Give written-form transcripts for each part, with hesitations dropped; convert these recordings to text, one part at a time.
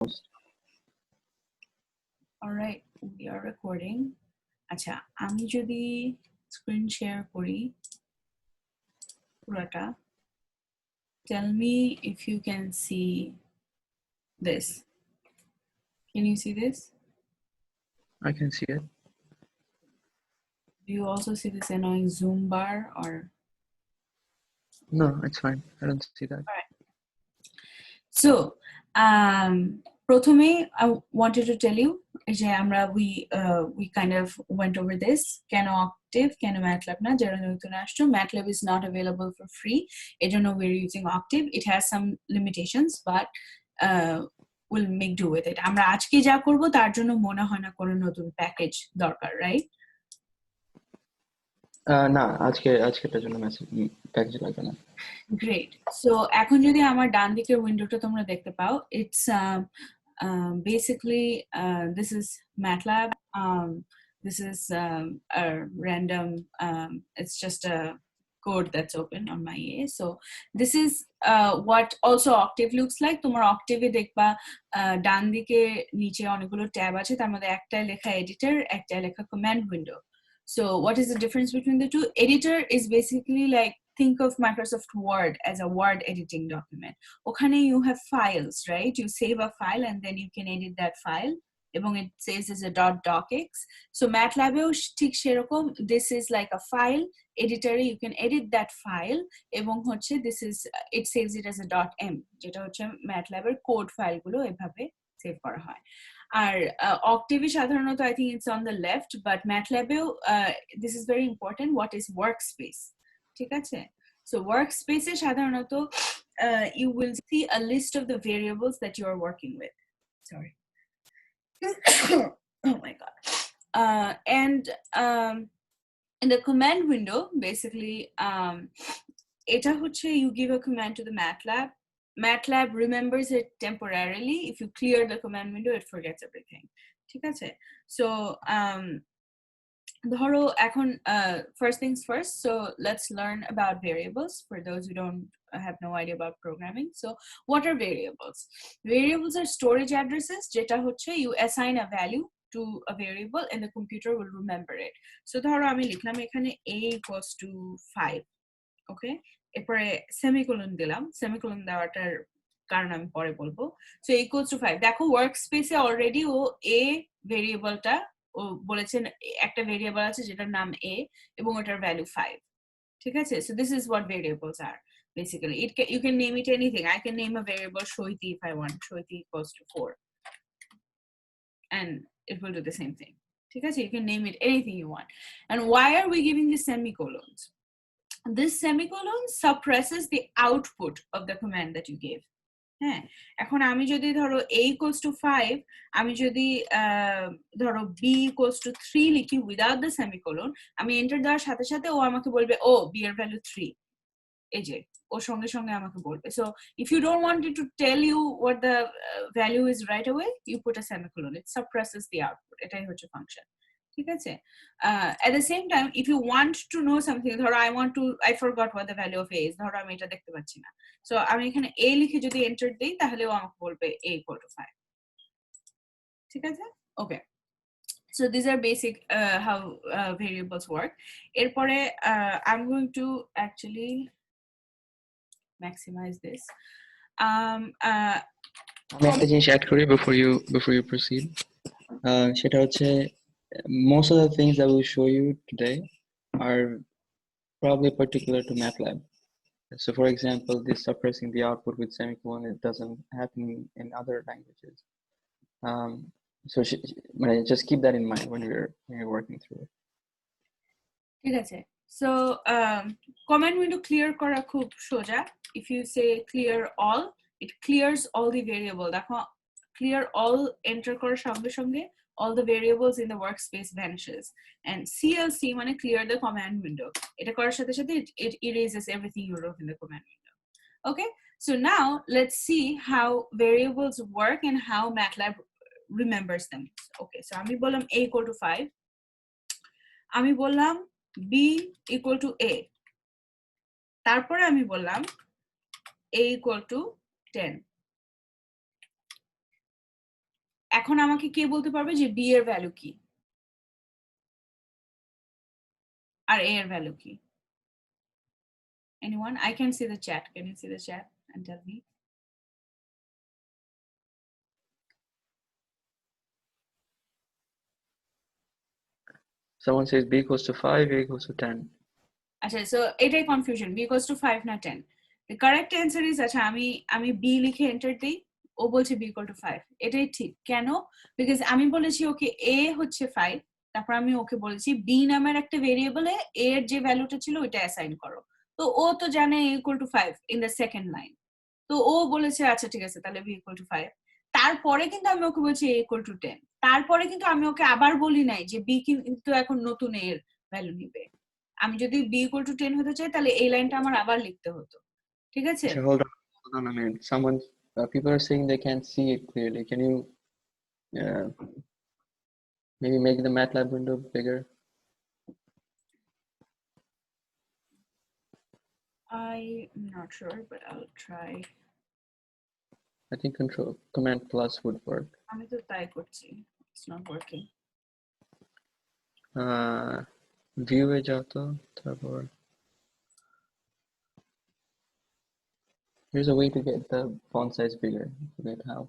All right, we are recording. আচ্ছা, আমি যদি স্ক্রিন শেয়ার করি পুরোটা, tell me if you can see this. Can you see this? I can see it. Do you also see this annoying zoom bar or? No, it's fine. I don't see that. All right. So, প্রথমে I wanted to tell you যে আমরা we kind of went over this. কেন Octave, কেন MATLAB না, যারা নতুন আসছো, MATLAB is not available for free. এজন্য we're using Octave. It has some limitations, but we'll make do with it. আমরা আজকে যা করব তার জন্য মনে হয় না কোনো নতুন প্যাকেজ দরকার, right? না, আজকেটার জন্য প্যাকেজ লাগবে না। Great. So এখন যদি আমার ডান দিকের উইন্ডোটা তোমরা দেখতে পাও, it's basically this is MATLAB. This is a random, it's just a code that's open on my EA. So this is what also Octave looks like. তোমার Octave এ দেখবা ডান দিকে নিচে অনেকগুলো ট্যাব আছে, তার মধ্যে একটাই লেখা এডিটর, একটাই লেখা command window. So what is the difference between the two? Editor is basically like, think of Microsoft Word as a word editing document. Okhane you have files, right? You save a file and then you can edit that file. Ebong it says as a .docx. So MATLAB eo thik sherokom, this is like a file editor. You can edit that file. Ebong hocche this is, it saves it as a .m. Jeta hocche MATLAB er code file gulo ebhabe save kora hoy. R Octave সাধারণত I think it's on the left, but MATLAB this is very important. What is workspace? ঠিক আছে? So workspace এ সাধারণত you will see a list of the variables that you are working with. Sorry. Oh my god. And in the command window, basically, এটা হচ্ছে you give a command to the MATLAB remembers it temporarily. If you clear the command window, it forgets everything. ঠিক আছে? So ধরো এখন first things first, so let's learn about variables for those who don't have no idea about programming. So what are variables? Variables are storage addresses যেটা হচ্ছে you assign a value to a variable and the computer will remember it. So ধরো আমি লিখলাম এখানে a equals to 5. Okay, এরপরে semicolon দিলাম, semicolon দেওয়াটার কারণ আমি পরে বলবো। সো ইকুয়ালস টু 5, দেখো ওয়ার্কস্পেসে অলরেডি ও এ ভেরিয়েবলটা ও বলেছেন একটা ভেরিয়েবল আছে যেটার নাম a এবং ওটার ভ্যালু 5, ঠিক আছে? So this is what variables are basically. You can name it anything. I can name a variable Shoiti if I want. Shoiti equals to 4 and it will do the same thing, ঠিক আছে? You can name it anything you want. And why are we giving the semicolons? This semicolon suppresses the output of the command that you gave. হ্যাঁ, এখন আমি যদি ধরো a equals to 5, আমি যদি ধরো b equals to 3 লিখি without the semicolon, আমি এন্টার দেওয়ার সাথে সাথে ও আমাকে বলবে ও b এর ভ্যালু 3, এই যে ও সঙ্গে সঙ্গে আমাকে বলবে। So if you don't want it to tell you what the value is right away, you put a semicolon. It suppresses the output. এটাই হচ্ছে ফাংশন, ঠিক আছে? At the same time, if you want to know something, ধরো I forgot what the value of a is, ধরো আমি এটা দেখতে পাচ্ছি না, so আমি এখানে a লিখে যদি এন্টার দেই তাহলে ও আমাকে বলবে a equal to 5, ঠিক আছে? Okay, so these are basic how variables work. এরপরে I'm going to actually maximize this. আমি একটা জিনিস অ্যাড করি before you proceed. সেটা হচ্ছে most of the things that we will show you today are probably particular to MATLAB. So for example, this suppressing the output with semicolon, it doesn't happen in other languages. So just keep that in mind when you're working through it. ঠিক আছে? So command window clear করা খুব সোজা. If you say clear all, it clears all the variable. দেখো clear all enter করার সঙ্গে সঙ্গে all the variables in the workspace vanishes, and CLC মানে clear the command window. এটা করার সাথে সাথে it erases everything you wrote in the command window. Okay, so now let's see how variables work and how MATLAB remembers them. Okay, so আমি বললাম a equal to 5, আমি বললাম b equal to a, তারপরে আমি বললাম a equal to 10, এখন আমাকে কে বলতে পারবে যে b এর ভ্যালু কি আর a এর ভ্যালু কি? Anyone? I can see the chat. Can you see the chat and tell me? Someone says b equals to 5, a equals to 10. আচ্ছা, so এটাই কনফিউশন, b equals to 5 না 10. The correct answer is, আচ্ছা আমি b লিখে enter দেই, ও বলছে b equal to 5. এটাই ঠিক। কেন? বিকজ আমি বলেছি ওকে a হচ্ছে 5, তারপর আমি ওকে বলেছি b নামের একটা ভেরিয়েবলে a এর যে ভ্যালুটা ছিল ওইটা অ্যাসাইন করো। তো ও তো জানে a equal to 5 in the second line. তো ও বলেছে আচ্ছা ঠিক আছে, তাহলে b equal to 5. তারপরে কিন্তু আমি ওকে বলছি a equal to 10. তারপরে কিন্তু আমি ওকে আবার বলি নাই যে b কিন্তু এখন নতুন a এর ভ্যালু নিবে। আমি যদি b equal to 10 হতে চাই তাহলে এই লাইনটা আমার আবার লিখতে হতো। ঠিক আছে? So hold on a minute. People are saying they can't see it clearly. Can you maybe make the MATLAB window bigger? I'm not sure, but I'll try. I think Command plus would work. আমি তো তাই করছি, it's not working. View এ যাও তো, তারপর here's a way to get the font size bigger. Forget how.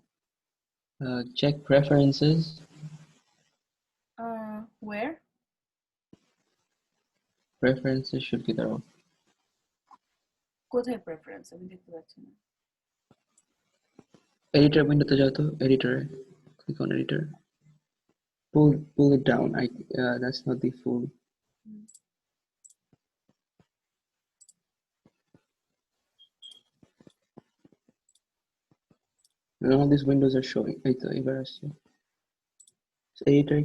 Check preferences. Where? Preferences should be there. কোথায় preference? আমি দেখতে পাচ্ছি না। Editor window te jao to, editor. Click on editor. Pull it down. That's not the full. None of these windows are showing. So editor,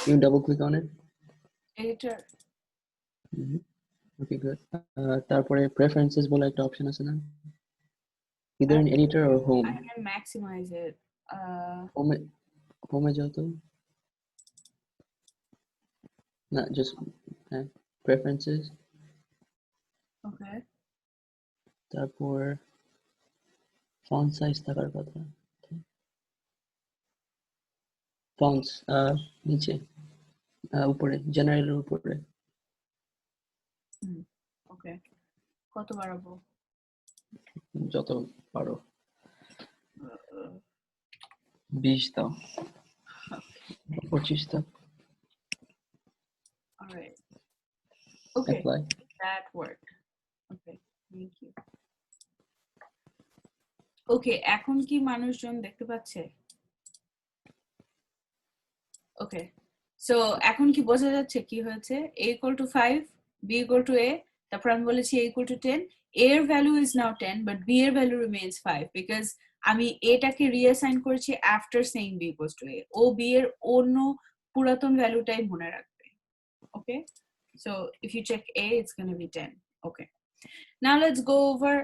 you double click on it. Editor. Okay, good. তারপরে preferences বলে একটা option আছে না? Either in editor or home. I can maximize it. Home এ যাও তো। না, just preferences. Okay. তারপর font size থাকার কথা। Fonts নিচে উপরে জেনারেলের উপরে। ওকে, কত বাড়াবো? যত পারো। 20 দাও, 25 দাও। Alright. Okay. Apply. That worked. Okay, thank you. Okay, এখন কি মানুষজন দেখতে পাচ্ছে? Okay. So এখন কি বোঝা যাচ্ছে কি হয়েছে? a equal to 5, b equal to a, তারপর আমি বলেছি a equal to 10. a এর value is now 10, but b এর ভ্যালু remains 5 because আমি a টাকে reassign করেছি after saying b equals to a. ও b এর অন্য পুরাতন ভ্যালুটাই মনে রাখবে। Okay? So if you check a, it's going to be 10. Okay. Now let's go over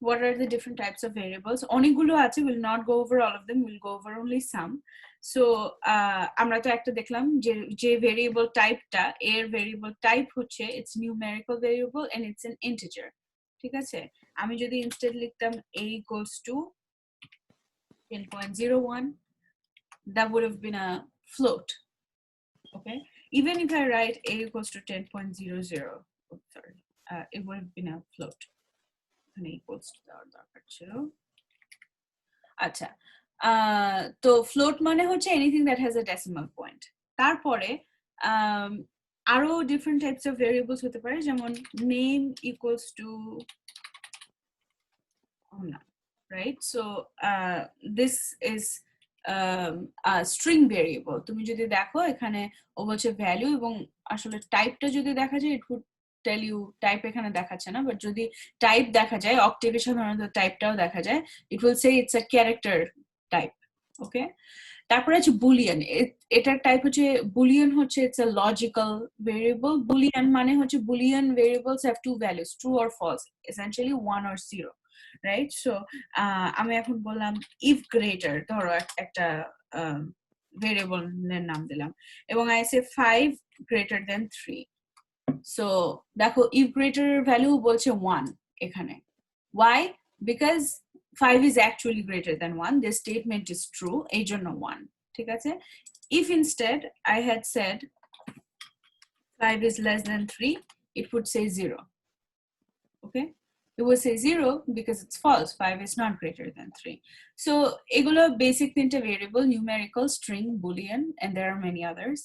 what are the different types of variables. অনেকগুলো আছে, we'll not go over all of them, we'll go over only some. So আমরা তো একটা দেখলাম যে variable typeটা, এর variable type হচ্ছে it's numerical variable and it's an integer. ঠিক আছে? আমি যদি instead লিখতাম a equals to 10.01, that would have been a float. Okay, even if I write a equals to 10.00, sorry, it would have been a float. And equals to দেওয়ার দরকার ছিল। আচ্ছা, তো float মানে হচ্ছে anything that has a decimal point. তারপরে আরো different types of variables হতে পারে, যেমন name equals to right? So this is a string variable. তুমি যদি দেখো এখানে ও বলছে ভ্যালু, এবং আসলে টাইপটা যদি দেখা যায় it would tell you type এখানে দেখাচ্ছে না, বাট যদি টাইপ দেখা যায় অক্টেভে সাধারণত টাইপটাও দেখা যায়, it will say it's a character type. ওকে, তারপরে আছে বুলিয়ান। এটার টাইপ হচ্ছে বুলিয়ান, হচ্ছে it's a logical variable. Boolean মানে হচ্ছে Boolean variables have two values, true or false, essentially 1 or 0. Right? So আমি এখন বললাম if greater, ধরো একটা ভেরিয়েবলের নাম দিলাম এবং I say 5 greater than 3. So দেখো if greater ভ্যালু বলছে 1 এখানে। Why? Because 5 is actually greater than 1, this statement is true, এই জন্য 1 ঠিক আছে if instead I had said 5 is less than 3 it would say 0 okay it would say 0 because it's false 5 is not greater than 3 so এগুলো basic তিনটে variable numerical string boolean and there are many others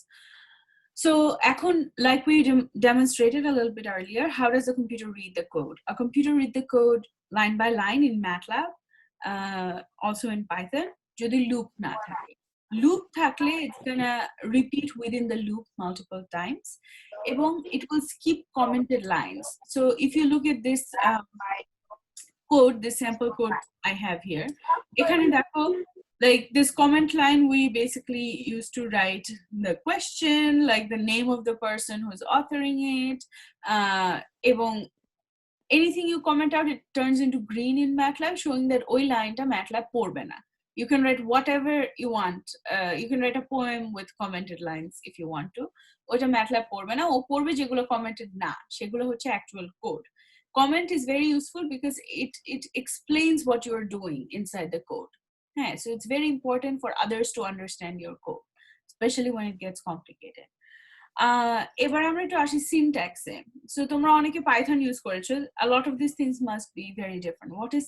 so এখন like we demonstrated a little bit earlier how does a computer read the code a computer read the code line by line in MATLAB also in Python যদি loop না থাকে loop থাকলে it's gonna repeat within the loop multiple times এবং it will skip commented lines so if you look at this code this sample code I have here এখানে দেখো like this comment line we basically used to write the question like the name of the person who's authoring it এবং anything you comment out it turns into green in MATLAB showing that ওই লাইনটা MATLAB পড়বে না you can write whatever you want you can write a poem with commented lines if you want to ওটা MATLAB পড়বে না ও পড়বে যেগুলো commented না সেগুলো হচ্ছে actual code comment is very useful because it explains what you're doing inside the code yeah, so it's very important for others to understand your code especially when it gets complicated এবার আমরা একটু আসি সিনট্যাক্সে so তোমরা অনেকে Python use করেছো a lot of these things must be very different what is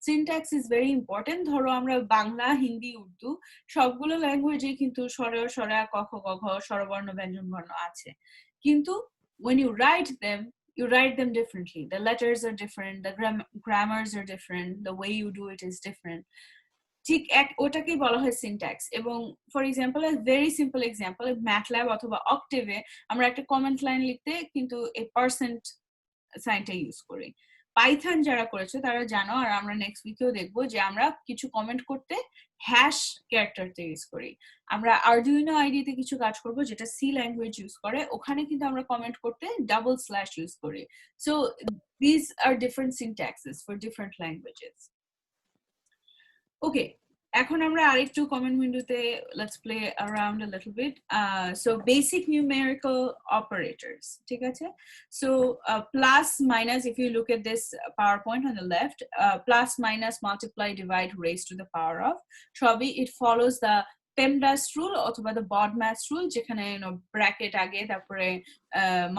syntax is very important ধরো আমরা বাংলা হিন্দি উর্দু সবগুলো ল্যাঙ্গুয়েজে কিন্তু স্বর স্বরা ক খ গ ঘ স্বরবর্ণ ব্যঞ্জন বর্ণ আছে কিন্তু when you write them differently the letters are different the grammars are different the way you do it is different ঠিক ওটাকেই বলা হয় সিনট্যাক্স এবং for example a very simple example MATLAB অথবা Octave আমরা একটা কমেন্ট লাইন লিখতে কিন্তু a percent সাইনটা use করি পাইথন যারা করেছে তারা জানো আর আমরা নেক্সট উইকেও দেখবো যে আমরা কিছু কমেন্ট করতে হ্যাশ ক্যারেক্টারটা ইউজ করি আমরা আরডুইনো আইডিতে কিছু কাজ করব যেটা সি ল্যাঙ্গুয়েজ ইউজ করে ওখানে কিন্তু আমরা কমেন্ট করতে ডাবল স্ল্যাশ ইউজ করি so these are different syntaxes for different languages okay এখন আমরা আরেকটু কমেন্ট উইন্ডোতে let's play around a little bit so basic numerical operators ঠিক আছে so plus minus if you look at this PowerPoint on the left plus minus multiply divide raise to the power of সবই it follows the PEMDAS rule অথবা the BODMAS rule যেখানে bracket আগে তারপরে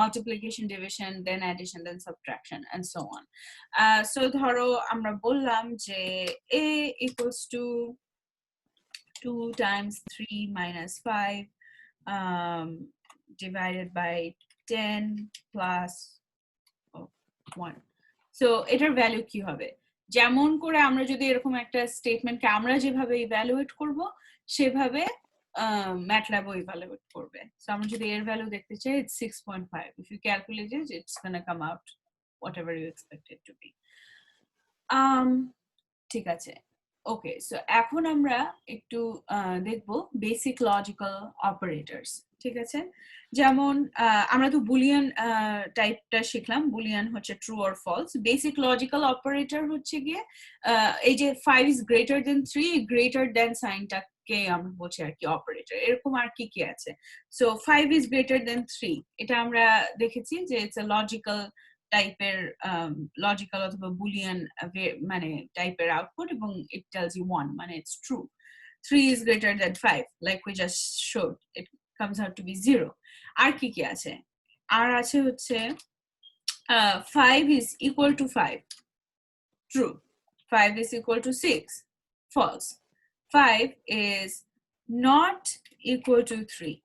multiplication division then addition then subtraction and so on so ধরো আমরা বললাম যে a equals to 2 times 3 minus 5 divided by 10 plus 1 so এটার ভ্যালু কি হবে যেমন করে আমরা যদি এরকম একটা স্টেটমেন্টকে আমরা যেভাবে ইভ্যালুয়েট করব সেভাবে MATLAB ও ইভ্যালুয়েট করবে সো আমরা যদি এর ভ্যালু দেখতে চাই it's 6.5 if you calculate it it's going to come out whatever you expect it to be ঠিক আছে ওকে সো এখন আমরা একটু দেখব বেসিক লজিক্যাল অপারেটরস ঠিক আছে যেমন আমরা তো বুলিয়ান টাইপটা শিখলাম বুলিয়ান হচ্ছে true or false basic logical operator হচ্ছে গিয়ে এই যে 5 is greater than 3 greater than সাইনটাকে আমরা বলছি আর কি অপারেটর এরকম আর কি কি আছে সো 5 is greater than 3 এটা আমরা দেখেছি যে ইটস আ লজিক্যাল টাইপের লজিক্যাল অথবা বুলিয়ান মানে টাইপের আউটপুট এবং it tells you 1 মানে it's true 3 is greater than 5 like we just showed it comes out to be 0 আর কি কি আছে আর আছে হচ্ছে 5 is equal to 5 true 5 is equal to 6 false 5 is not equal to 3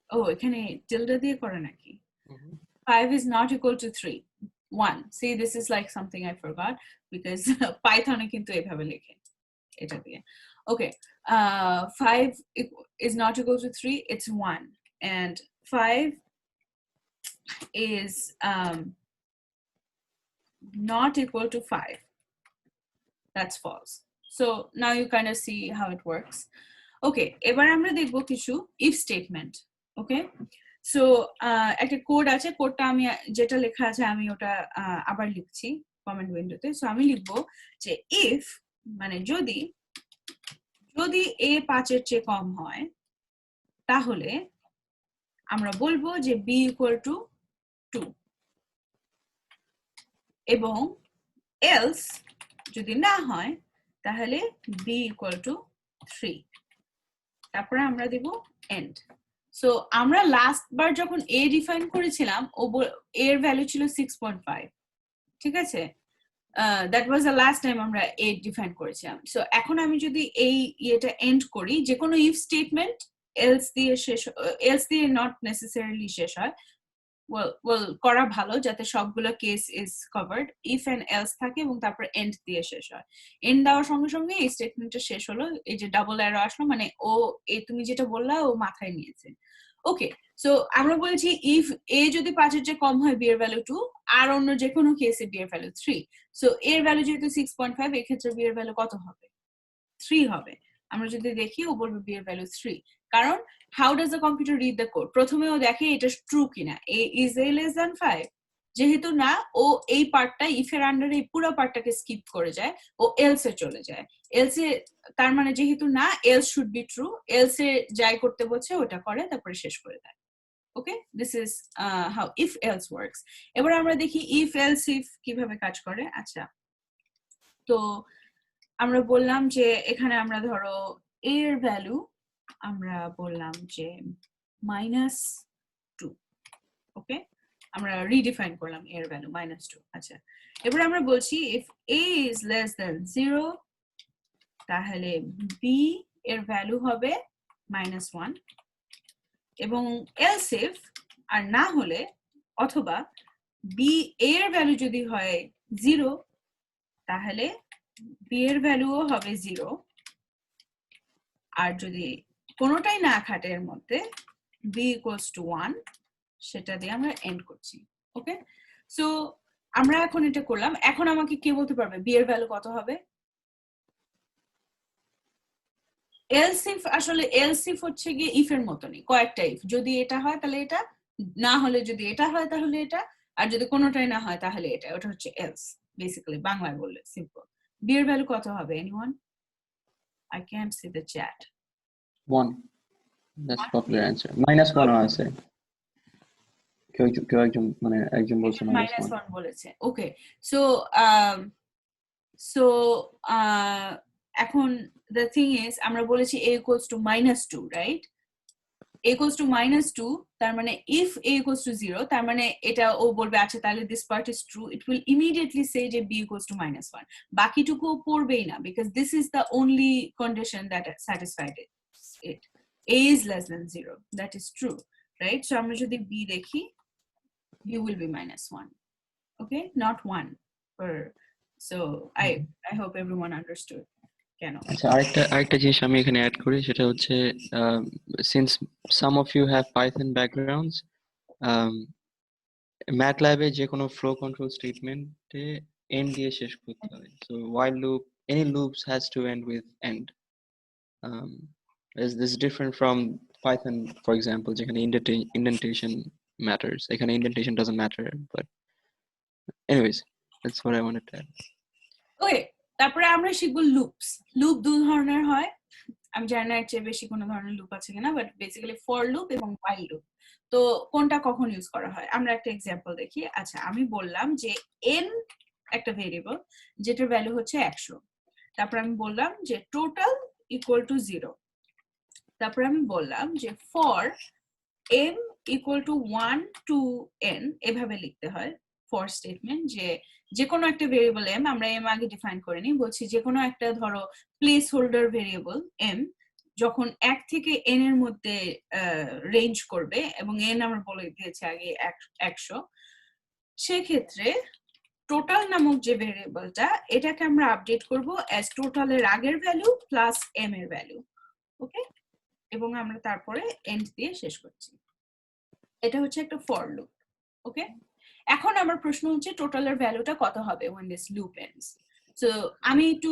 oh এখানে tilde দিয়ে করে নাকি 5 is not equal to 3 1 see this is like something I forgot because Python এ কিন্তু এভাবে লেখে এটা দিয়ে okay 5 is not equal to 3 it's 1 and 5 is not equal to 5 that's false so now you kind of see how it works okay এবার আমরা দেখব কিছু if statement okay so একটা কোড আছে কোডটা আমি যেটা লেখা আছে আমি ওটা আবার লিখছি কমেন্ট উইন্ডোতে সো আমি লিখব যে if মানে যদি a 5 এর চেয়ে কম হয় তাহলে আমরা বলবো যে b equal to 2 এবং else যদি না হয় তাহলে b equal to 3 তারপরে আমরা দেব end সো আমরা লাস্ট বার যখন a ডিফাইন করেছিলাম এর ভ্যালু ছিল 6.5 ঠিক আছে that was the last time আমরা a ডিফাইন করেছিলাম সো এখন আমি যদি এই এটা এন্ড করি যে কোনো ইফ স্টেটমেন্ট else দিয়ে শেষ else দিয়ে নট নেসেসারিলি শেষ হয় well করা ভালো যাতে সবগুলো case is covered if and else থাকে এবং তারপর এন্ড দিয়ে শেষ হয় এন্ড দেওয়ার সঙ্গে সঙ্গে এই স্টেটমেন্টটা শেষ হলো এই যে ডাবল অ্যারো আসলো মানে ও এই তুমি যেটা বললা ও মাথায় নিয়েছে ওকে সো আমরা বলছি ইফ এ যদি 5 এর চেয়ে কম হয় বি এর ভ্যালু 2 আর অন্য যে কোনো কেসে বি এর ভ্যালু 3 সো এর ভ্যালু যেহেতু 6.5 এই ক্ষেত্রে বি এর ভ্যালু কত হবে 3 হবে আমরা যদি দেখি ও বলবে বি এর ভ্যালু 3 কারণ how does the computer read the code প্রথমে ও দেখে এটা ট্রু কিনা a is a less than 5 যেহেতু না ও এই পার্টটা ইফ এর আন্ডারে এই পুরো পার্টটাকে স্কিপ করে যায় ও এলস এ চলে যায় এলস এ তার মানে যেহেতু না else should be true else এ যাই করতে বলছে ওটা করে তারপরে শেষ করে দেয় okay this is how if else works এবার আমরা দেখি ইফ এলস ইফ কিভাবে কাজ করে আচ্ছা তো আমরা বললাম যে এখানে আমরা ধরো a এর ভ্যালু আমরা বললাম যে -2 ওকে আমরা রিডিফাইন করলাম এর ভ্যালু -2 আচ্ছা এবার আমরা বলছি if a is less than 0 তাহলে b এর ভ্যালু হবে -1 এবং else if আর না হলে অথবা b এর ভ্যালু যদি হয় 0 তাহলে b এর ভ্যালুও হবে 0 আর যদি কোনোটাই না খাটে এর মধ্যে b equals to 1 সেটা দিয়ে আমরা এন্ড করছি ওকে সো আমরা এখন এটা করলাম এখন আমাকে কে বলতে পারবে b এর ভ্যালু কত হবে else if আসলে else if হচ্ছে গিয়ে if এর মতনই কয়েকটা if যদি এটা হয় তাহলে এটা না হলে যদি এটা হয় তাহলে এটা আর যদি কোনোটাই না হয় তাহলে এটা ওটা হচ্ছে else বেসিক্যালি বাংলায় বললে সিম্পল b এর ভ্যালু কত হবে anyone I can't see the chat 1 that's popular answer -1 আছে কেউ একজন মানে একজন বলছে -1 বলেছে ওকে সো সো এখন the thing is আমরা বলেছি a equals to -2 right a equals to -2 তার মানে if a equals to 0 তার মানে এটা ও বলবে আচ্ছা তাহলে this part is true it will immediately say যে b equals to -1 বাকিটুকু পড়বেই না because this is the only condition that satisfied it a is less than 0 that is true right so আমরা যদি b দেখি b will be -1 okay not 1 per so I hope everyone understood কেন আচ্ছা আরেকটা জিনিস আমি এখানে অ্যাড করি সেটা হচ্ছে since some of you have Python backgrounds MATLAB এ যে কোনো flow control statement-এ end দিয়ে শেষ করতে হয় so while loop any loops has to end with end is this different from Python for example যেখানে indentation matters এখানে indentation doesn't matter but anyways that's what I wanted to add ওকে তারপরে আমরা শিখব loops loop দুই ধরনের হয় আমি জানি না এর চেয়ে বেশি কোনো ধরনের লুপ আছে কিনা বাট বেসিক্যালি ফর লুপ এবং while লুপ তো কোনটা কখন ইউজ করা হয় আমরা একটা এক্সাম্পল দেখি আচ্ছা আমি বললাম যে n একটা ভেরিয়েবল যেটার ভ্যালু হচ্ছে 100 তারপর আমি বললাম যে টোটাল ইকুয়াল টু 0 তারপর আমি বললাম যে for m equal to 1 to n এভাবে লিখতে হয় ফর স্টেটমেন্ট যে কোনো একটা ভেরিয়েবল m আমরা m আগে ডিফাইন করে নিই বলছি যে কোনো একটা ধরো প্লেস হোল্ডার ভেরিয়েবল m যখন 1 থেকে n এর মধ্যে রেঞ্জ করবে এবং n আমরা বলে দিয়েছি আগে 100 সেক্ষেত্রে টোটাল নামক যে ভেরিয়েবলটা এটাকে আমরা আপডেট করব অ্যাজ টোটালের আগের ভ্যালু প্লাস m এর ভ্যালু ওকে এবং আমরা তারপরে এন্ড দিয়ে শেষ করছি এটা হচ্ছে একটা ফর লুপ ওকে এখন আমার প্রশ্ন হচ্ছে টোটালের ভ্যালুটা কত হবে when this loop ends so আমি একটু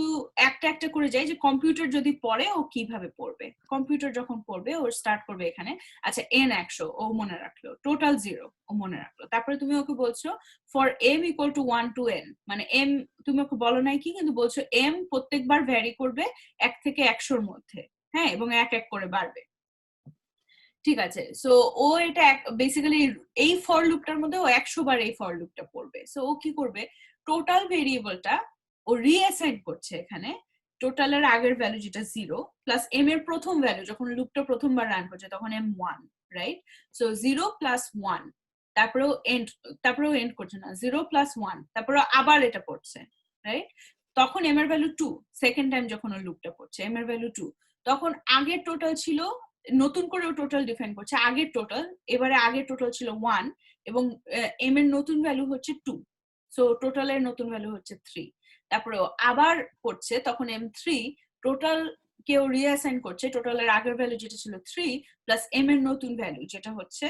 একটা করে যাই যে কম্পিউটার যদি পড়ে ও কিভাবে পড়বে কম্পিউটার যখন পড়বে ও স্টার্ট করবে এখানে আচ্ছা n 100 ও মনে রাখলো টোটাল 0 ও মনে রাখলো তারপরে তুমি ওকে বলছো for m equal to 1 to n মানে m তুমি ওকে বলো নাই কি কিন্তু বলছো m প্রত্যেকবার ভ্যারি করবে 1 থেকে 100 এর মধ্যে হ্যাঁ এবং এক এক করে বাড়বে ঠিক আছে সো ও এটা বেসিক্যালি এই ফর লুপটার মধ্যে ও 100 বার এই ফর লুপটা পড়বে সো ও কি করবে টোটাল ভেরিয়েবলটা ও রিঅ্যাসাইন করছে এখানে টোটালের আগের ভ্যালু যেটা 0 প্লাস m এর প্রথম ভ্যালু যখন লুপটা প্রথমবার রান করছে তখন m 1, রাইট? সো 0 প্লাস 1, তারপরেও এন্ড করছে না, 0 প্লাস 1, তারপরে আবার এটা পড়ছে, রাইট? তখন m এর ভ্যালু 2, সেকেন্ড টাইম যখন ও লুপটা পড়ছে m এর ভ্যালু 2, তখন আগের টোটাল ছিল, নতুন করে ও টোটাল ডিফাইন করছে আগের টোটাল, এবারে আগের টোটাল ছিল 1 এবং m এর নতুন ভ্যালু হচ্ছে 2, সো টোটালের নতুন ভ্যালু হচ্ছে 3, তারপরে আবার করছে তখন m3 টোটাল কেও রিঅ্যাসাইন করছে, টোটালের আগের ভ্যালু যেটা ছিল 3 প্লাস m এর নতুন ভ্যালু যেটা হচ্ছে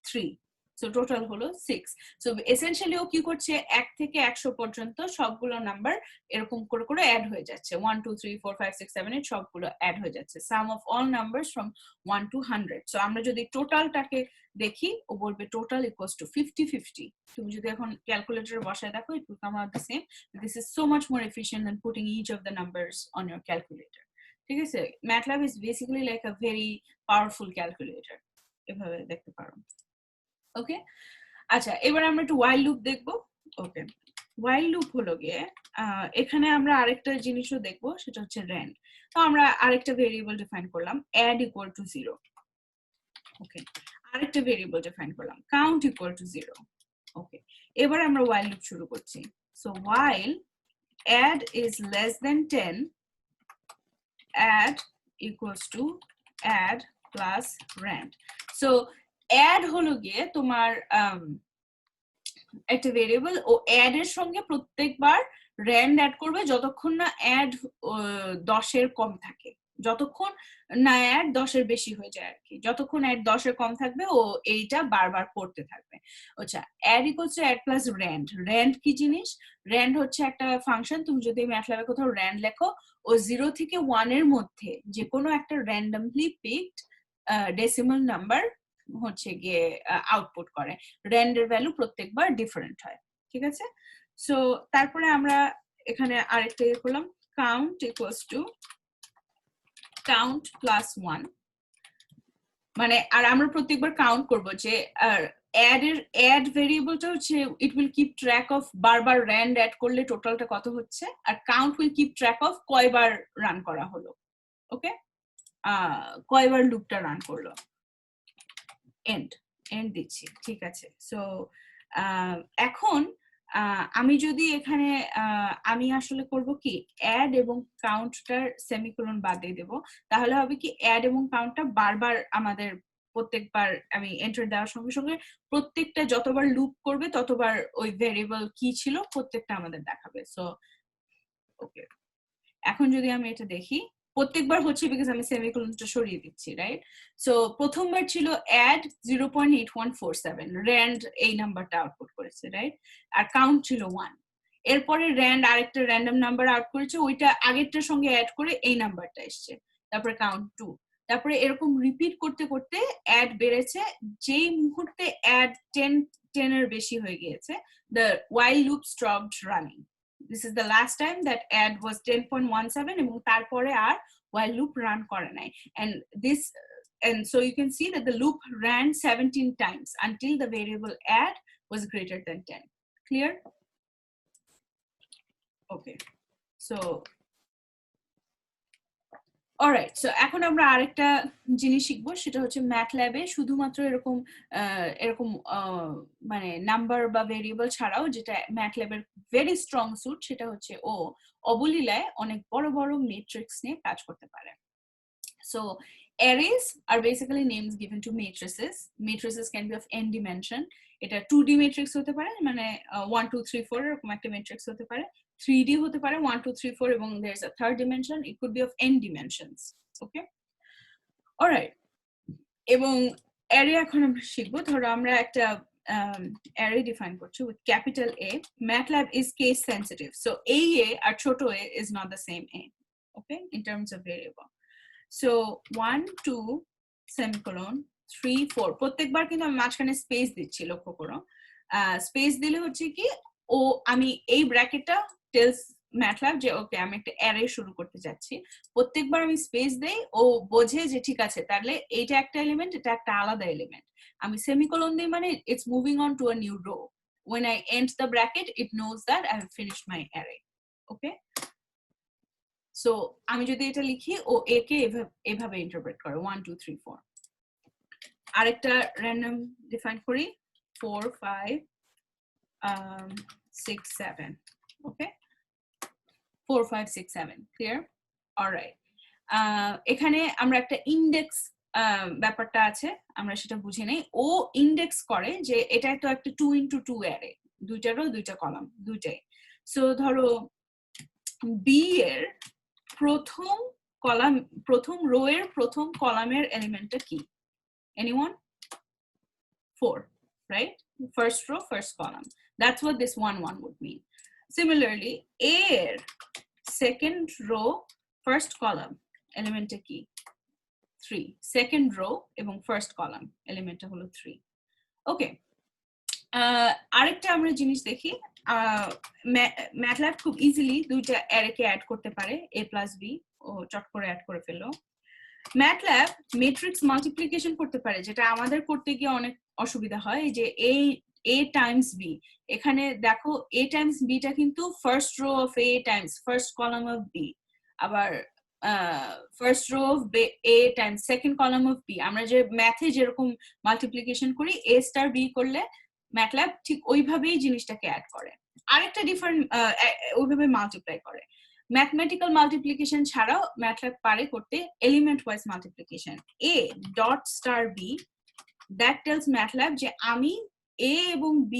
3, সো টোটাল হলো 6। সো এসেনশিয়ালি ও কি করছে 1 থেকে 100 পর্যন্ত সবগুলো নাম্বার এরকম করে করে অ্যাড হয়ে যাচ্ছে, 1 2 3 4 5 6 7 8 সবগুলো অ্যাড হয়ে যাচ্ছে, sum of all numbers from 1 to 100। So আমরা যদি টোটালটাকে দেখি ও বলবে টোটাল ইকুয়ালস টু 50 50। তুমি যদি এখন ক্যালকুলেটরে বসায় দেখো it will come out the same. This is so much more efficient than putting each of the numbers on your calculator. ঠিক আছে, MATLAB is basically like a very powerful calculator, এভাবে দেখতে পারো। ওকে, আচ্ছা এবার আমরা একটু while loop দেখবো। ওকে, while loop হলো গিয়ে এখানে আমরা আরেকটা জিনিসও দেখবো, সেটা হচ্ছে rand। তো আমরা আরেকটা ভেরিয়েবল ডিফাইন করলাম add equal to 0। ওকে, আরেকটা ভেরিয়েবল ডিফাইন করলাম count equal to 0। ওকে, এবার আমরা while loop শুরু করছি। So while add is less than 10, add equals to add plus rand। So add হলো গিয়ে তোমার একটা ভেরিয়েবল, ও অ্যাড এর সঙ্গে প্রত্যেকবার র্যান্ড অ্যাড করবে যতক্ষণ না অ্যাড 10 এর কম থাকে, যতক্ষণ না অ্যাড 10 এর বেশি হয়ে যায় আর কি, যতক্ষণ অ্যাড 10 এর কম থাকবে ও এইটা বারবার করতে থাকবে। আচ্ছা, add equals to add plus rand. Rand কি জিনিস? র্যান্ড হচ্ছে একটা ফাংশন, তুমি যদি ম্যাটল্যাবে কোথাও র্যান্ড লেখো ও 0 থেকে 1 এর মধ্যে যে কোনো একটা র্যান্ডমলি পিকড ডেসিমাল নাম্বার হচ্ছে গিয়ে আউটপুট করে, র্যান্ডের ভ্যালু প্রত্যেকবার ডিফারেন্ট হয়, ঠিক আছে? সো তারপরে আমরা এখানে আরেকটা ইয়ে করলাম count equals to count plus 1, মানে আর আমরা প্রত্যেকবার কাউন্ট করব যে অ্যাড ভেরিয়েবলটা হচ্ছে it will keep track of বারবার র্যান্ড অ্যাড করলে টোটালটা কত হচ্ছে, আর count will keep track of কয়বার রান করা হলো, ওকে, কয়বার লুপটা রান করলো, এন্ড দিচ্ছি, ঠিক আছে? সো এখন আমি যদি এখানে আমি আসলে করব কি অ্যাড এবং কাউন্টটার সেমিকোলন বাদ দিয়ে দেব, তাহলে হবে কি অ্যাড এবং কাউন্টটা বারবার আমাদের প্রত্যেকবার আমি এন্টার দেওয়ার সঙ্গে সঙ্গে প্রত্যেকটা যতবার লুপ করবে ততবার ওই ভেরিয়েবল কি ছিল প্রত্যেকটা আমাদের দেখাবে। সো ওকে, এখন যদি আমি এটা দেখি প্রত্যেকবার হচ্ছে বিকজ আমি সেমিকোলনটা সরিয়ে দিচ্ছি, রাইট? সো প্রথমবার ছিল অ্যাড 0.8147, র্যান্ড এই নাম্বারটা আউটপুট করেছে, রাইট? আর কাউন্ট ছিল 1। এরপরে র্যান্ড আরেকটা র্যান্ডম নাম্বার আউট করেছে, ওইটা আগেরটার সঙ্গে অ্যাড করে এই নাম্বারটা এসছে, তারপরে কাউন্ট 2, তারপরে এরকম রিপিট করতে করতে অ্যাড বেড়েছে, যেই মুহূর্তে অ্যাড 10 এর বেশি হয়ে গিয়েছে the while loop stopped running. This is the last time that add was 10.17 এবং তারপরে আর while loop run করে নাই, and so you can see that the loop ran 17 times until the variable add was greater than 10. Clear? Okay, so alright, so এখন আমরা আরেকটা জিনিস শিখবো, সেটা হচ্ছে ম্যাটল্যাবে শুধুমাত্র এরকম এরকম মানে নাম্বার বা ভেরিয়েবল ছাড়াও যেটা ম্যাটল্যাবের ভেরি স্ট্রং সুট, সেটা হচ্ছে ও অবলীলায় অনেক বড় বড় মেট্রিক্স নিয়ে কাজ করতে পারে। So arrays are basically names given to matrices. Matrices can be of n dimension. এটা 2D matrix হতে পারে, মানে 1 2 3 4 এরকম একটা matrix হতে পারে, 3D হতে পারে 1 2 3 4 এবং there's a third dimension. It could be of n dimensions. Okay, alright, এবং array এখন আমরা শিখবো। ধরো আমরা একটা array define করছি with capital A. MATLAB is case sensitive, so a আর ছোট a is not the same a, okay, in terms of variable. So 1 2 semicolon 3 4 প্রত্যেকবার কিন্তু আমি মাঝখানে স্পেস দিচ্ছি, লক্ষ্য করো। স্পেস দিলে হচ্ছে কি ও আমি এই ব্র্যাকেটটা টেলস MATLAB যে ওকে আমি একটা অ্যারে শুরু করতে যাচ্ছি, প্রত্যেকবার আমি স্পেস দেই ও বোঝে যে ঠিক আছে তাহলে এইটা একটা এলিমেন্ট, এটা একটা আলাদা এলিমেন্ট। আমি সেমিকোলন দিই মানে it's moving on to a new rho, when I end the bracket, it knows that I have finished my array. Okay, so আমি যদি এটা লিখি ও a কে এভাবে ইন্টারপ্রেট করে 1 2 3 4 আরেকটা র্যান্ডম ডিফাইন করি 4 5 6 7 ওকে 4 5 6 7 ক্লিয়ার অলরাইট এখানে আমরা একটা ইনডেক্স ব্যাপারটা আছে আমরা সেটা বুঝে নেই ও ইনডেক্স করে যে এটা তো একটা 2 into 2 অ্যারে দুইটারও দুইটা কলাম দুইটাই সো ধরো বি এর প্রথম কলাম প্রথম রো এর প্রথম কলামের এলিমেন্টটা কি anyone 4 right first row first column that's what this 1 1 would mean similarly a এর second row first column এলিমেন্টটা কি 3 second row এবং first column এলিমেন্টটা হলো 3 ওকে আরেকটা আমরা জিনিস দেখি MATLAB খুব ইজিলি দুইটা অ্যারেকে অ্যাড করতে পারে a plus b ও চট করে অ্যাড করে ফেললো MATLAB ম্যাট্রিক্স মাল্টিপ্লিকেশন করতে পারে যেটা আমাদের করতে গিয়ে অনেক অসুবিধা হয় যে a times b এখানে দেখো a times b টা কিন্তু first row of a times first column of b আবার first row of a times second column of b আমরা যে ম্যাথে যেরকম মাল্টিপ্লিকেশন করি a star b করলে MATLAB ঠিক ওইভাবেই জিনিসটাকে অ্যাড করে আরেকটা ডিফারেন্ট ওইভাবে মাল্টিপ্লাই করে ম্যাথমেটিক্যাল মাল্টিপ্লিকেশন ছাড়াও MATLAB পারে করতে element wise multiplication a dot star b that tells MATLAB যে আমি a এবং b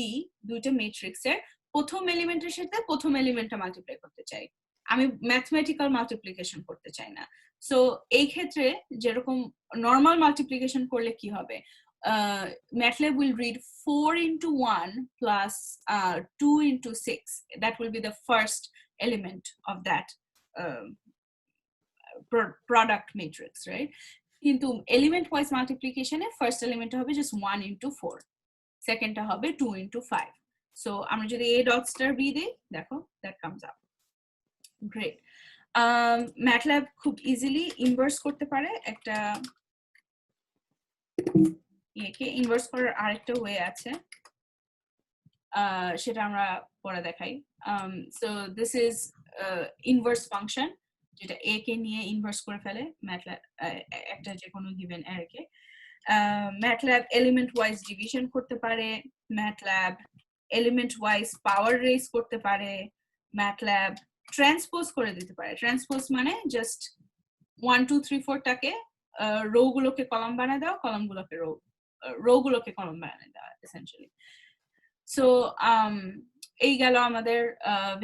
দুইটা ম্যাট্রিক্সের প্রথম এলিমেন্টের সাথে প্রথম এলিমেন্টটা মাল্টিপ্লাই করতে চাই আমি ম্যাথমেটিক্যাল মাল্টিপ্লিকেশন করতে চাই না সো এই ক্ষেত্রে যেরকম নরমাল মাল্টিপ্লিকেশন করলে কি হবে MATLAB will read 4 into 1 plus 2 into 6 that will be the first element of that product matrix right কিন্তু element wise multiplication এ first element হবে just 1 into 4 second টা হবে 2 into 5 so আমরা যদি a dot star b দেই দেখো that comes up great MATLAB খুব easily inverse করতে পারে একটা একে ইনভার্স করার আরেকটা ওয়ে আছে সেটা আমরা পরে দেখাই so this is inverse function যেটা a কে নিয়ে ইনভার্স করে ফেলে MATLAB একটা যে কোনো গিভেন অ্যারেকে MATLAB এলিমেন্ট ওয়াইজ ডিভিশন করতে পারে MATLAB element wise power raise করতে পারে MATLAB ট্রান্সপোজ করে দিতে পারে ট্রান্সপোজ মানে জাস্ট 1 2 3 4 টাকে রো গুলোকে কলাম বানায় দাও কলাম গুলোকে রো গুলোকে কলাম বানায় দেওয়া এসেনশিয়ালি সো এই গেল আমাদের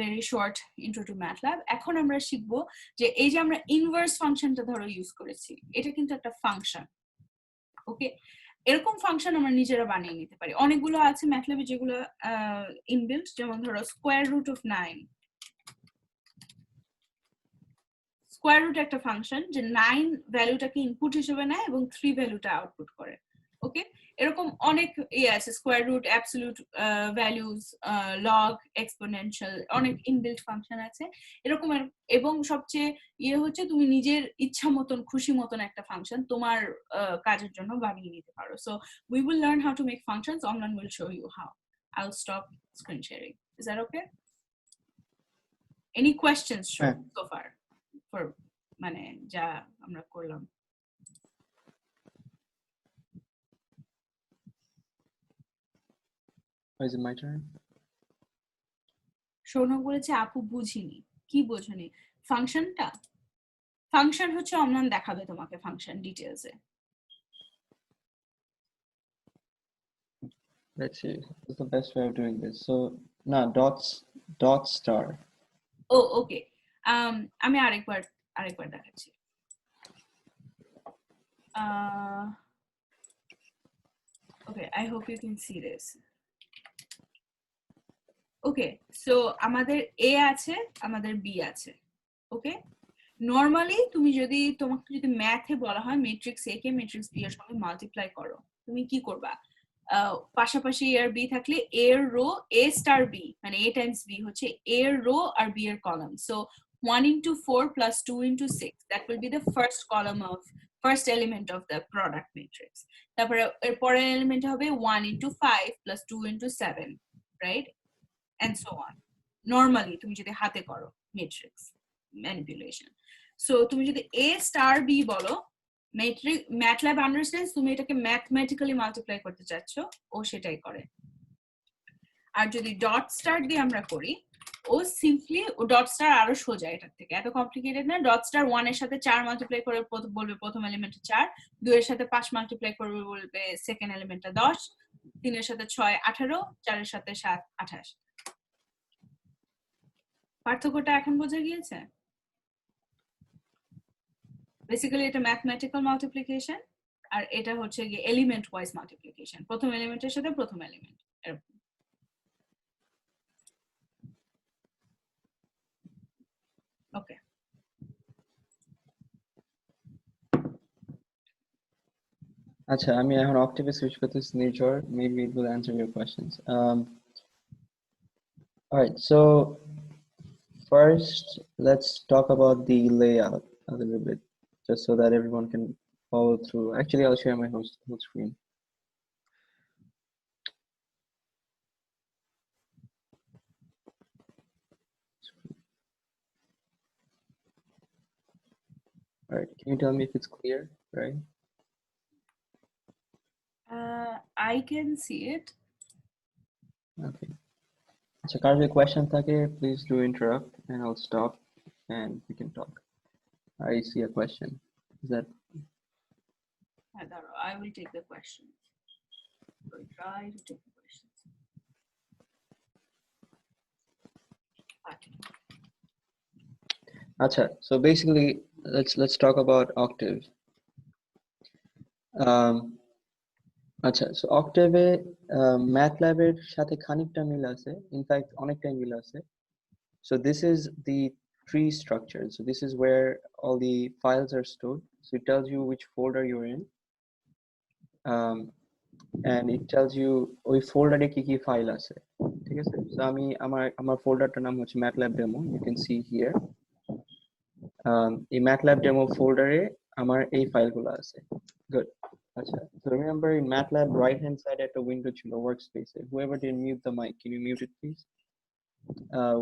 very short intro to MATLAB এখন আমরা শিখব যে এই যে আমরা ইনভার্স ফাংশনটা ধরো ইউজ করেছি এটা কিন্তু একটা ফাংশন ওকে এরকম ফাংশন আমরা নিজেরা বানিয়ে নিতে পারি অনেকগুলো আছে MATLAB এ যেগুলো ইনবিল্ট যেমন ধরো square root of 9 square root একটা ফাংশন যে 9 ভ্যালুটাকে ইনপুট হিসেবে নেয় এবং 3 ভ্যালুটা আউটপুট করে ওকে এরকম অনেক আছে square root absolute values log exponential অনেক ইনবিল্ট ফাংশন আছে এরকম এবং সবচেয়ে হচ্ছে তুমি নিজের ইচ্ছা মতন খুশি মতন একটা ফাংশন তোমার কাজের জন্য বানিয়ে নিতে পারো so we will learn how to make functions Amlan will show you how I will stop screen sharing is that okay any questions so far for মানে যা আমরা করলাম Is it my turn? Sounak বলেছে আপু বুঝিনি কি বোঝনি ফাংশনটা ফাংশন হচ্ছে অমলান দেখাবে তোমাকে function details A Let's see. What's the best way of doing this? So now dot star. ও ওকে আমি আরেকবার দেখাচ্ছি okay I hope you can see this okay so আমাদের a আছে আমাদের b আছে ওকে নরমালি তুমি যদি তোমাকে যদি ম্যাথে বলা হয় matrix a K matrix b এর সঙ্গে মাল্টিপ্লাই করো তুমি কি করবা পাশাপাশি a আর b থাকলে a এর রো a স্টার b মানে a টাইমস b হচ্ছে a এর রো আর b এর column so 1 into 4 plus 2 into 6 that will be the first column of first element of the product matrix তারপরে এর পরের element হবে 1 into 5 plus 2 into 7 right? And so on. Normally তুমি যদি হাতে করো matrix manipulation. So তুমি যদি a star b বলো, MATLAB understands তুমি এটাকে mathematically multiply করতে চাচ্ছ, ও সেটাই করে। আর যদি ডট স্টার দিয়ে আমরা করি, ও সিম্পলি ও ডট স্টার আরো সোজা এটার থেকে, এত কমপ্লিকেটেড না। ডট স্টার 1 এর সাথে 4 মাল্টিপ্লাই করে বলবে প্রথম এলিমেন্টে 4, 2 এর সাথে 5 মাল্টিপ্লাই করবে বলবে সেকেন্ড এলিমেন্টে 10, 3 এর সাথে 6 18, 4 এর সাথে 7 28। পার্থক্যটা এখন বোঝা গিয়েছে? বেসিক্যালি এটা ম্যাথমেটিক্যাল মাল্টিপ্লিকেশন, আর এটা হচ্ছে গিয়ে এলিমেন্ট ওয়াইজ মাল্টিপ্লিকেশন, প্রথম এলিমেন্টের সাথে প্রথম এলিমেন্ট এরকম। ওকে, আচ্ছা, আমি এখন অক্টেভে সুইচ করতেছি নির্ঝর, maybe it will answer your questions. All right, so first let's talk about the layout a little bit, just so that everyone can follow through. Actually, I'll share my whole screen. All right, can you tell me if it's clear, right? I can see it. Okay. So, কার যদি question থাকে, please do interrupt, and I'll stop, and we can talk. I see a question. Is that? I will take the questions. I will try to take the questions. Acha, so basically, let's talk about Octave. আচ্ছা, so Octave MATLAB এর সাথে খানিকটা মিল আছে, in fact অনেকটাই মিল আছে. So this is the tree structure. So this is where all the files are stored. So it tells you which folder you're in, and it tells you ওই ফোল্ডারে কি কি ফাইল আছে, ঠিক আছে? So আমি আমার ফোল্ডারটার নাম হচ্ছে MATLAB demo. You can see here. এই MATLAB demo ফোল্ডারে আমার এই ফাইলগুলো আছে. Good. Acha. So remember in MATLAB right hand side at the window chilo workspace. Whoever didn't mute the mic, can you mute it please?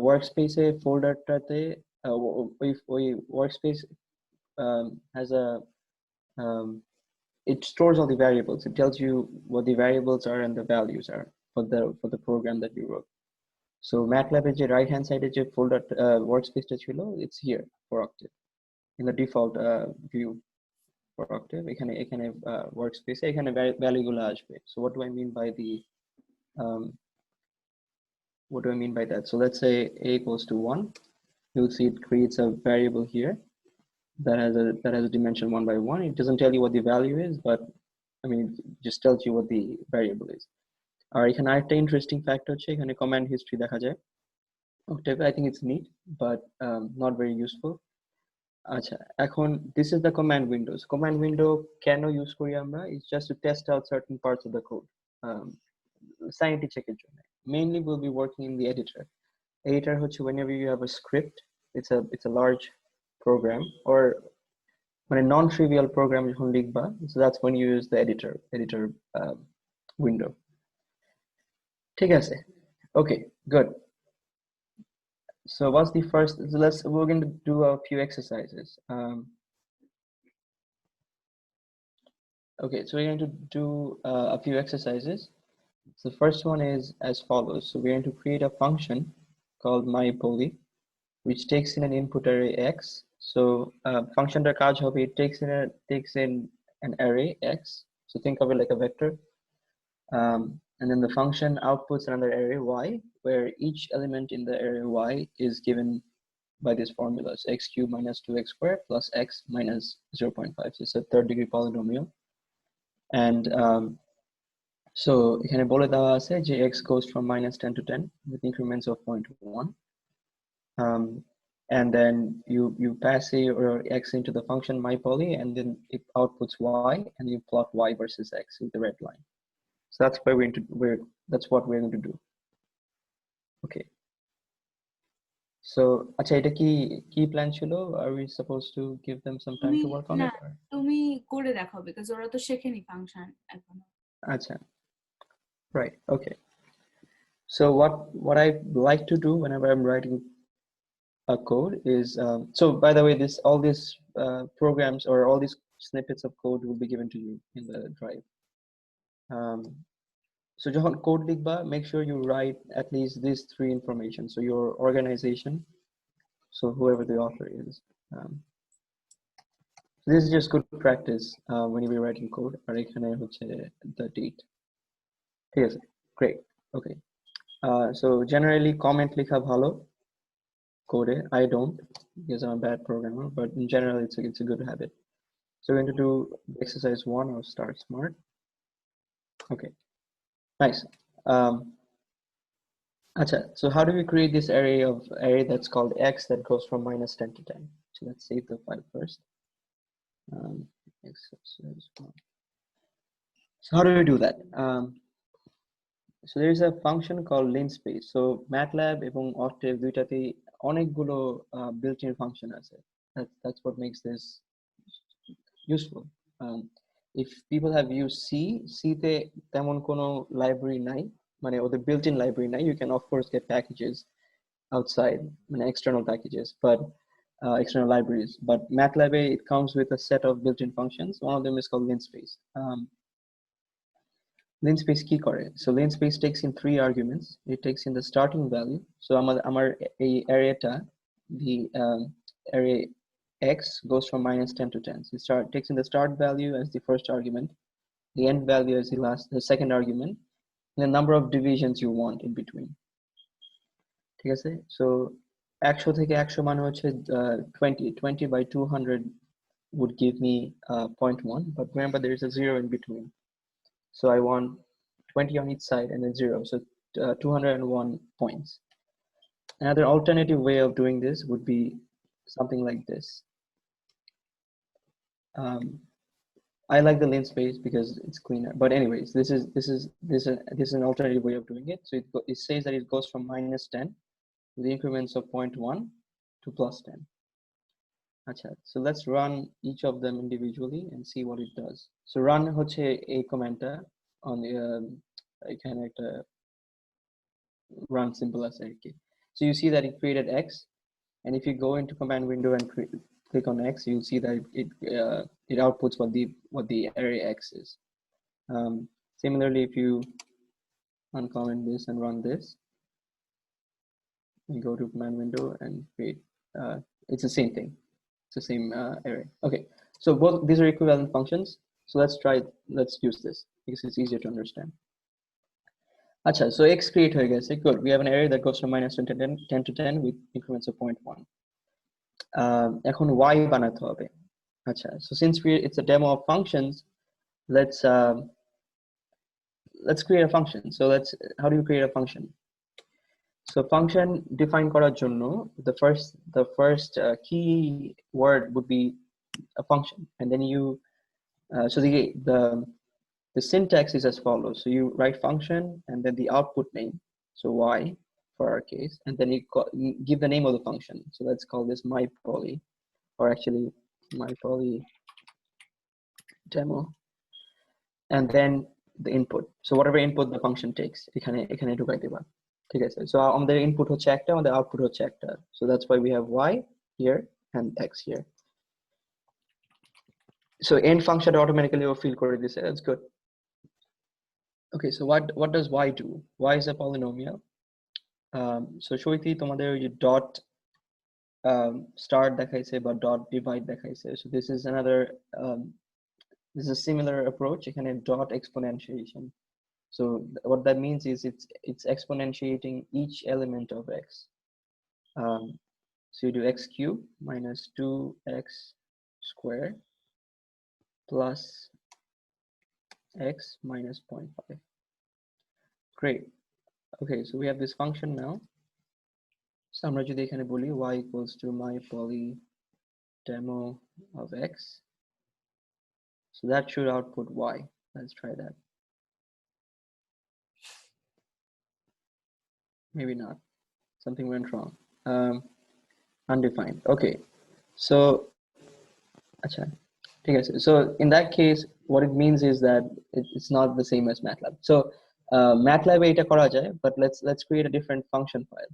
Workspace folder tate workspace has a it stores all the variables. It tells you what the variables are and the values are for the program that you wrote. So MATLAB is the right hand side is a folder workspace chilo. It's here for Octave in the default view. For Octave, এখানে workspace এখানে value গুলো আসবে. So what do I mean by that? So let's say a equals to 1. You'll see it creates a variable here that has a dimension 1 by 1. It doesn't tell you what the value is, but I mean it just tells you what the variable is. আর এখানে আরেকটা interesting fact হচ্ছে এখানে command history দেখা যায়. Octave, I think it's neat, but not very useful. আচ্ছা, এখন this is the command window. So command window কেন use করি আমরা? It's just to test out certain parts of the code. Sanity check এর জন্য. Mainly we'll be working in the editor. Editor হচ্ছে whenever you have a script, it's a large program or মানে non-trivial program যখন লিখবা, so that's when you use the editor window. ঠিক আছে. Okay, good. So what's the first? So we're going to do a few exercises. Okay, so we're going to do a few exercises. So the first one is as follows. So we're going to create a function called myPoly, which takes in an input array x. So function that it takes in an array x. So think of it like a vector. And then the function outputs another array y, where each element in the array y is given by this formula. So x cubed minus 2x squared plus x minus 0.5. So it's a third degree polynomial. And so এখানে বলে দেওয়া আছে যে x goes from -10 to 10 with increments of 0.1. And then you pass or x into the function myPoly, and then it outputs y, and you plot y versus x with the red line. So that's that's what we're going to do. Okay. So acha eta ki plan chilo? Are we supposed to give them some time to work on it? তুমি করে দেখো, because ওরা তো শেখেনি function এখনো। আচ্ছা, right, okay. So what I like to do whenever I'm writing a code is so by the way, all these programs or all these snippets of code will be given to you in the drive. So যখন code লিখবা, make sure you write at least these three information. So your organization, so whoever the author is. Um, this is just good practice when you be writing code. আর এখানে হচ্ছে the date. ঠিক আছে, great, okay. So generally comment লিখা ভালো code. I don't, because I'm a bad programmer, but in general it's a good habit. So we're going to do exercise 1 of Start Smart. Okay, nice. So how do we create this array that's called x that goes from -10 to 10? So let's save the file first. Exercise 1. So how do we do that? So there is a function called linspace. So MATLAB এবং Octave দুইটাতেই অনেকগুলো built-in function আছে. That's what makes this useful. If people have used C তে তেমন কোনো library নাই, মানে ওদের built-in library নাই. You can of course get packages outside, external packages, but external libraries. But MATLAB, it comes with a set of built-in functions. One of them is called linspace. Linspace কি করে? So linspace takes in 3 arguments. It takes in the starting value. So আমার এই arrayটা, the array x goes from -10 to 10. So it takes in the start value as the first argument, the end value as the second argument, and the number of divisions you want in between. ঠিক আছে? So 100 থেকে 100 মানে হচ্ছে 20 by 200 would give me 0.1, but remember there is a 0 in between. So I want 20 on each side and then 0, so 201 points. Another alternative way of doing this would be something like this. I like the linspace because it's cleaner, but anyways, this is an alternative way of doing it. So it says that it goes from -10 with the increments of 0.1 to +10. Achha, so let's run each of them individually and see what it does. So run হচ্ছে এই কমান্ডটা on the এখানে একটা run symbol আছে আর কি. So you see that it created x, and if you go into command window and click on x, you'll see that it outputs what the array x is. Similarly, if you uncomment this and run this, you go to command window and create, it's the same thing. It's the same array. Okay, so both these are equivalent functions. So let's use this because it's easier to understand. Acha, so x create হয়ে গেছে. Good. We have an array that goes from -10 to 10 with increments of 0.1. এখন y বানাতে হবে. Acha, so since it's a demo of functions, let's create a function. So how do you create a function? So function define করার জন্য the first key word would be a function, and then you so the syntax is as follows. So you write function and then the output name, so y for our case, and then you give the name of the function. So let's call this mypoly, or actually mypoly demo, and then the input. So whatever input the function takes, এখানে ঢুকাই দিবা. ঠিক আছে? So আমাদের input হচ্ছে একটা, আমাদের output হচ্ছে একটা. So that's why we have y here and x here. So end function automatically will fill করে দিছে. That's good. Okay, so what does y do? Y is a polynomial. So shoyti tomader oই dot start দেখাইছে বা dot divide দেখাইছে. So this is a similar approach. এখানে dot exponentiation. So what that means is it's exponentiating each element of x. So you do x cubed minus 2x squared plus x minus 0.5. Great. Okay, so we have this function now. So আমরা যদি এখানে বলি y equals to mypoly demo of x. So that should output y. Let's try that. Maybe not. Something went wrong. Undefined. Okay. So, so in that case, what it means is that it's not the same as MATLAB. So MATLAB এটা করা যায়, but let's create a different function file.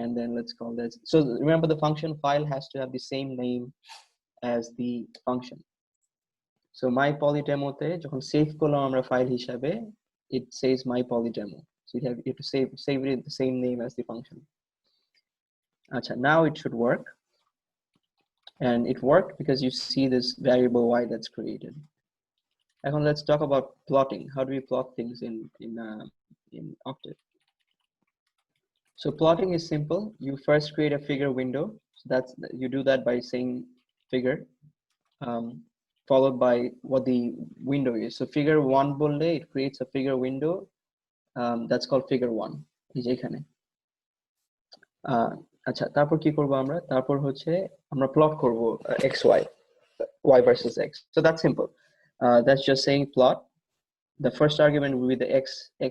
And then let's call this. So remember, the function file has to have the same name as the function. So my polydemo te যখন save করলাম আমরা file হিসাবে, it says my polydemo. So you have to save it in the same name as the function. Acha, now it should work. And it worked because you see this variable y that's created. Now let's talk about plotting. How do we plot things in Octave? So plotting is simple. You first create a figure window. So you do that by saying figure, followed by what the window is. So figure one bolle, it creates a figure window. That's called figure one. আচ্ছা, তারপর কি করব আমরা? তারপর হচ্ছে আমরা plot করব xy, y versus x. So that's simple. That's just saying plot. The first argument will be the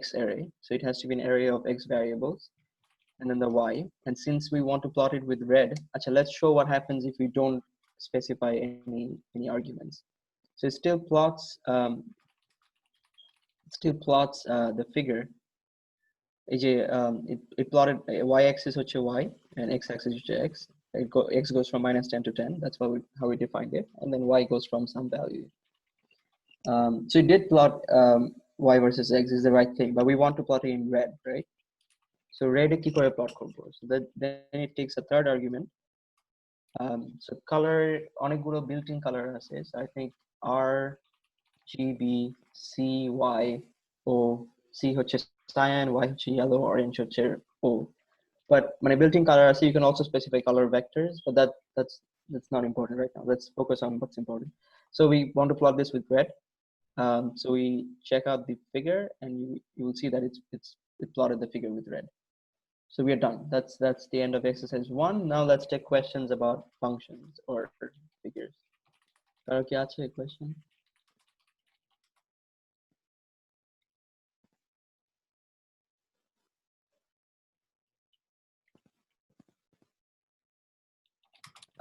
x array. So it has to be an array of x variables, and then the y. And since we want to plot it with red, let's show what happens if we don't specify any arguments. So it still plots the figure. It plotted y-axis হচ্ছে y and x-axis হচ্ছে x. X goes from -10 to 10. That's how we defined it, and then y goes from some value. So it did plot y versus x is the right thing, but we want to plot it in red, right? So red কি করে plot করব? So then it takes a third argument. So color অনেকগুলো built-in color আছে. So I think R, G, B, C, Y, O. C হচ্ছে cyan, Y হচ্ছে yellow, orange হচ্ছে O. But when a built-in color আছে, you can also specify color vectors, but that's not important right now. Let's focus on what's important. So we want to plot this with red. So we check out the figure, and you will see that it plotted the figure with red. So we are done. That's the end of exercise 1. Now let's take questions about functions or figures. Okay, ask a question.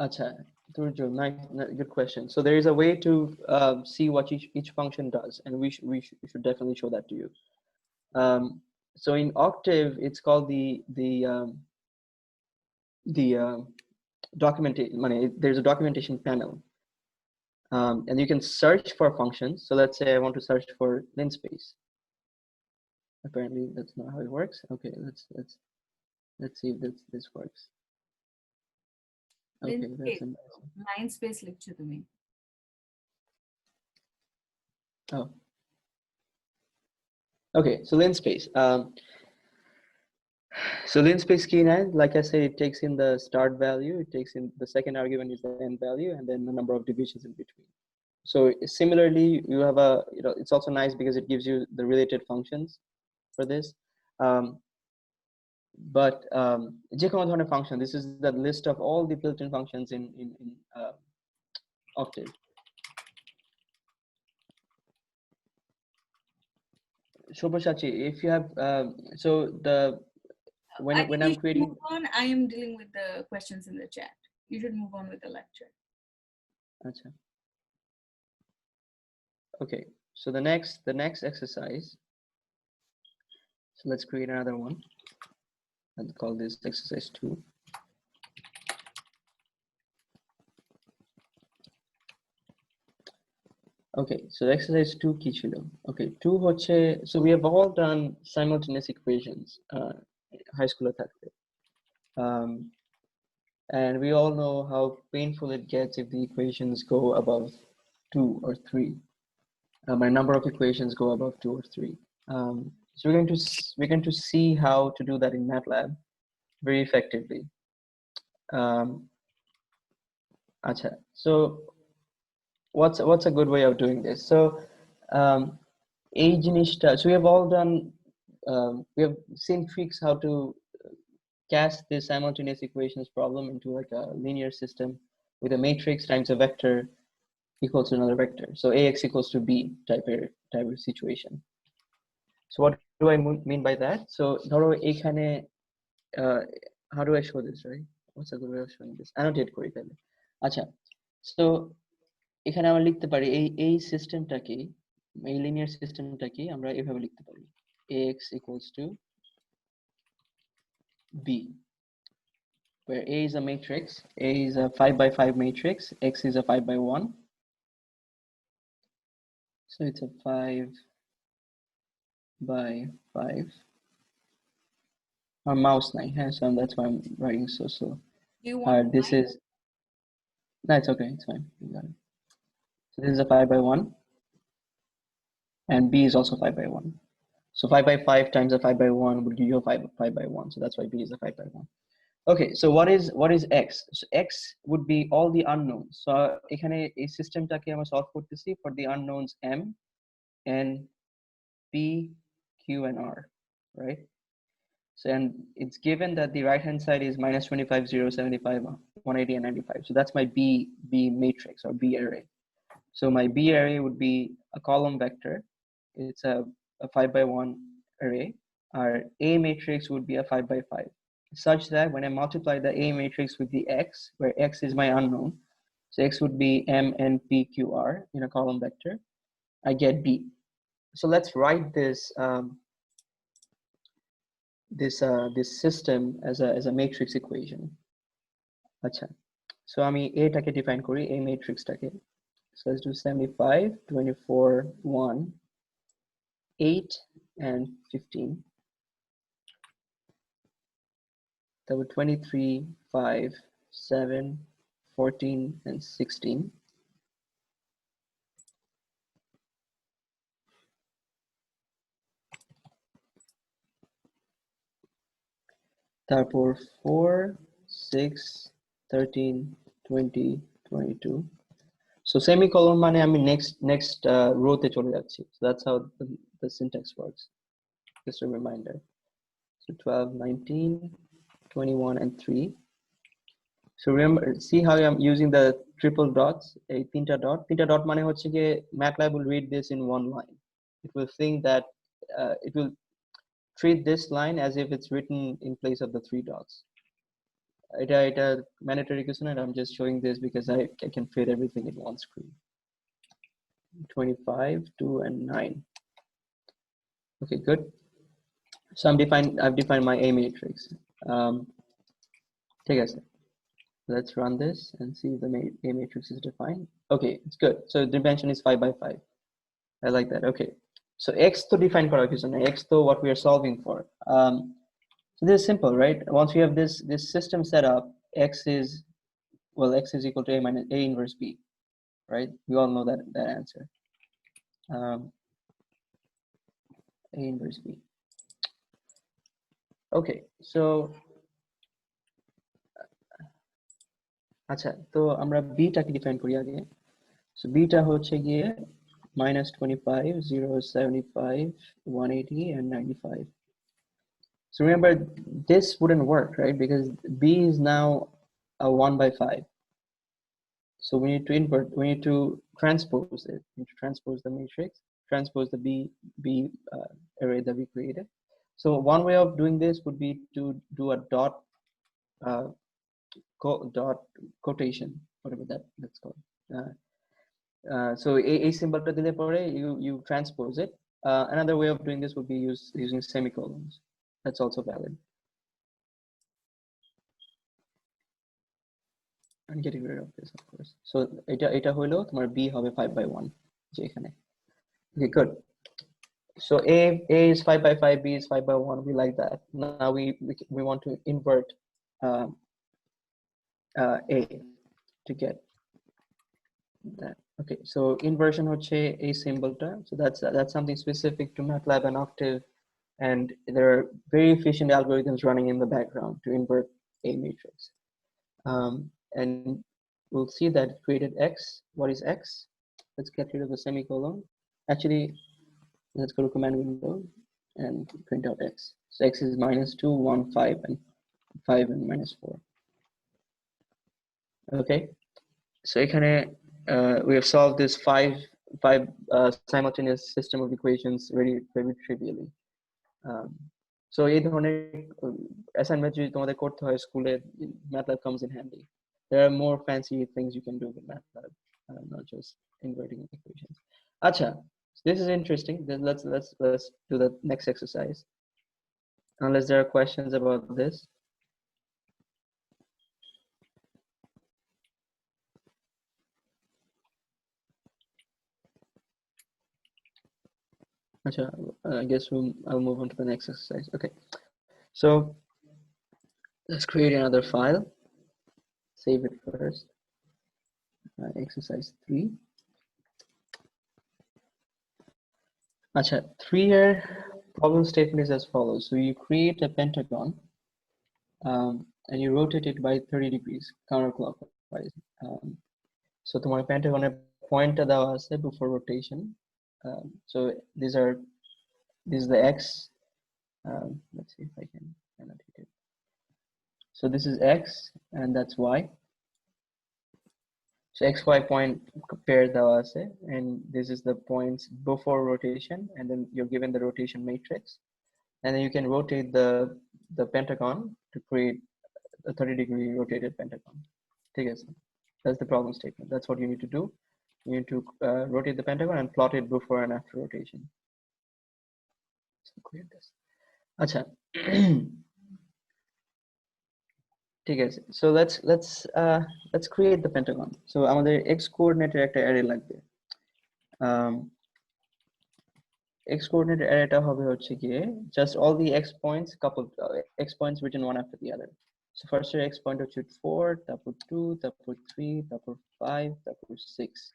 Acha, nice, good question. So there is a way to see what each function does, and we should definitely show that to you. So in Octave, it's called the there's a documentation panel, and you can search for functions. So let's say I want to search for linspace. Apparently, that's not how it works. Okay, let's see if this works. Okay, that's embarrassing. Line space লিখছো তুমি. Oh. Okay, so linspace. So linspace key 9, like I said, it takes in the start value. It takes in the second argument is the end value, and then the number of divisions in between. So similarly, you have it's also nice because it gives you the related functions for this. But যে কোনো ধরনের function, this is the list of all the built-in functions in Octave. Shobhashachi, if you have so when I'm creating, move on, I am dealing with the questions in the chat. You should move on with the lecture. Acha. Okay, so the next exercise. So let's create another one and call this exercise 2. Okay, so exercise 2 কি ছিল? Okay, 2 হচ্ছে, so we have all done simultaneous equations high school থাকতে. And we all know how painful it gets if the equations go above 2 or 3. My number of equations go above 2 or 3. So we're going to see how to do that in MATLAB very effectively. So what's a good way of doing this? So so we have all done we have seen tricks how to cast this simultaneous equations problem into like a linear system with a matrix times a vector equals to another vector. So ax equals to b type of situation. So what do I mean by that? So ধরো এখানে how do I show this, right? What's a good way of showing this? Annotate করি তাহলে. আচ্ছা, so এখানে আমরা লিখতে পারি এই সিস্টেমটাকে এই লিনিয়ার সিস্টেমটা কি আমরা এভাবে লিখতে পারি ax equals to b, where A is a matrix, A is a 5 by 5 matrix, X is a 5 by 1. So it's a 5 by 5. Our mouse nine, so that's why I'm writing so slow. Do you want This is, no, it's okay, it's fine. You got it. So this is a 5 by 1, and B is also 5 by 1. So 5 by 5 times a 5 by 1 would give you a 5 by 1. So that's why B is a 5 by 1. Okay, so what is X? So X would be all the unknowns. So এখানে এই সিস্টেমটাকে আমরা solve করতেছি for the unknowns M, N, P, Q, and R, right? So, and it's given that the right hand side is minus 25, 0, 75, 180, and 95. So that's my B matrix or B array. So my B array would be a column vector. It's a 5 by 1 array. Our A matrix would be a 5 by 5, such that when I multiply the A matrix with the X, where X is my unknown, so X would be M, N, P, Q, R in a column vector, I get B. So let's write this system as a matrix equation. Acha. So আমি A টাকে define করি, A matrix টাকে. So let's do 75, 24, 1, 8, and 15. There were 23, 5, 7, 14, and 16. তারপর 4, 6, 13, 20, 22. So semicolon মানে আমি next row তে চলে যাচ্ছি. So that's how the syntax works. Just a reminder. So 12, 19, 21, and 3. So remember, see how I'm using the triple dots, a tinta dot মানে হচ্ছে গিয়ে MATLAB will read this in one line. It will think that it will treat this line as if it's written in place of the three dots. এটা mandatory কিছু না, I'm just showing this because I can fit everything in one screen. 25, 2, and 9. Okay, good. So I've defined my A matrix. Take a sec. Let's run this and see if the A matrix is defined. Okay, it's good. So the dimension is 5 by 5. I like that. Okay. So X to define করার কিছু না. X to what we are solving for. So this is simple, right? Once we have this system set up, X is equal to A minus A inverse B, right? We all know that answer. A inverse B. Okay, so আচ্ছা তো আমরা b টাকে define করি আগে so b টা হচ্ছে গিয়ে -25 0 75 180 and 95. So remember this wouldn't work, right? Because b is now a 1 by 5. So we need to invert, we need to transpose it. We need to transpose the matrix, transpose the b array that we created. So one way of doing this would be to do a dot quotation, whatever that's called. So a symbol to dile pore you transpose it. Another way of doing this would be using semicolons. That's also valid. I'm getting rid of this, of course. So এটা হলো তোমার b হবে 5 by 1 যে এখানে. Okay, good. So a is 5 by 5, b is 5 by 1. We like that. Now we want to invert a to get that. Okay, so inversion hoche a symbol term. So that's something specific to MATLAB and Octave, and there are very efficient algorithms running in the background to invert a matrix. And we'll see that it created X. What is X? Let's get rid of the semicolon. Actually, let's go to command window and print out X. So X is -2, 1, 5, and 5 and -4. Okay, so এখানে we have solved this five simultaneous system of equations very trivially. So এই ধরনের assignment যদি তোমাদের করতে হয় স্কুলে, MATLAB comes in handy. There are more fancy things you can do with MATLAB, not just inverting equations. আচ্ছা, This is interesting. Then let's do the next exercise. Unless there are questions about this. I guess I'll move on to the next exercise. Okay, so let's create another file. Save it first. Exercise 3. Three-year problem statement is as follows. So you create a pentagon and you rotate it by 30 degrees counterclockwise. So তোমার pentagon point দেওয়া আছে before rotation. So this is the x. Let's see if I can annotate it. So this is x and that's y. So xy point pair দেওয়া আছে, and this is the points before rotation, and then you're given the rotation matrix, and then you can rotate the pentagon to create a 30-degree rotated pentagon. ঠিক আছে? That's the problem statement. That's what you need to do. You need to rotate the pentagon and plot it before and after rotation. So create this. আচ্ছা ঠিক আছে, so let's create the pentagon. So আমাদের x coordinate একটা array লাগবে. X coordinate arrayটা হবে হচ্ছে গিয়ে just all the x points coupled, x points written one after the other. So first your x point হচ্ছে 4, তারপর 2, তারপর 3, তারপর 5, তারপর 6.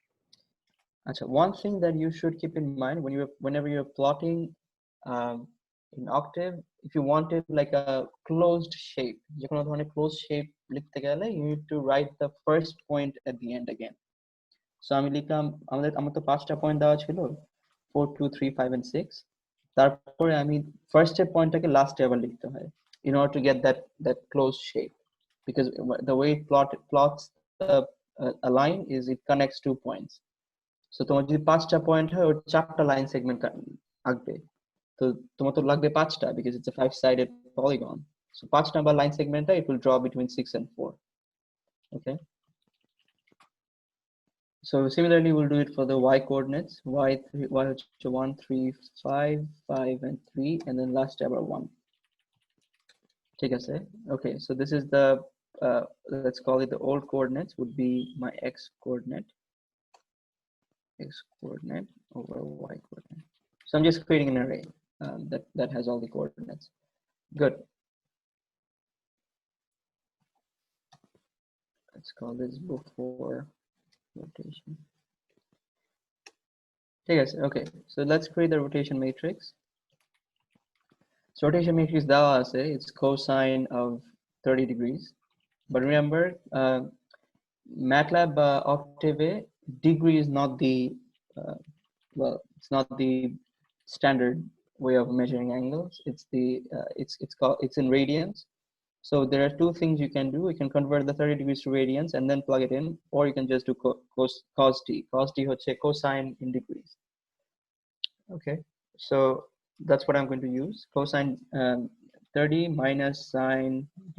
One thing that you should keep in mind whenever you're plotting in Octave, if you wanted like a closed shape, যে কোনো ধরনের closed shape লিখতে গেলে you need to write the first point at the end again. So আমি লিখলাম আমার তো 5টা পয়েন্ট দেওয়া ছিল 4, 2, 3, 5 and 6. তারপরে আমি ফার্স্ট পয়েন্টটাকে লাস্টে আবার লিখতে হয় in order to get that closed shape, because the way it plots a line is it connects 2 points. So তোমার যদি 5টা পয়েন্ট হয় ওর 4টা লাইন সেগমেন্ট আঁকবে, তো তোমার তো লাগবে 5টা because it's a 5-sided polygon. So 5 number line segment it will draw between 6 and 4. Okay, so similarly we'll do it for the y coordinates. Y 1, 3, 5, 5 and 3, and then last ever 1. ঠিক আছে? Okay, so this is the let's call it the old coordinates would be my x coordinate over y coordinate. So I'm just creating an array that has all the coordinates. Good. Let's call this before rotation. Yes, okay, so let's create the rotation matrix. So rotation matrix দেওয়া আছে, it's cosine of 30 degrees. But remember, MATLAB Octave, degree is not the well, it's not the standard way of measuring angles. It's the it's in radians. So there are two things you can do. You can convert the 30 degrees to radians and then plug it in, or you can just do cos t. Cos t হচ্ছে cosine in degrees. Okay, so that's what I'm going to use. Cosine 30 minus sine d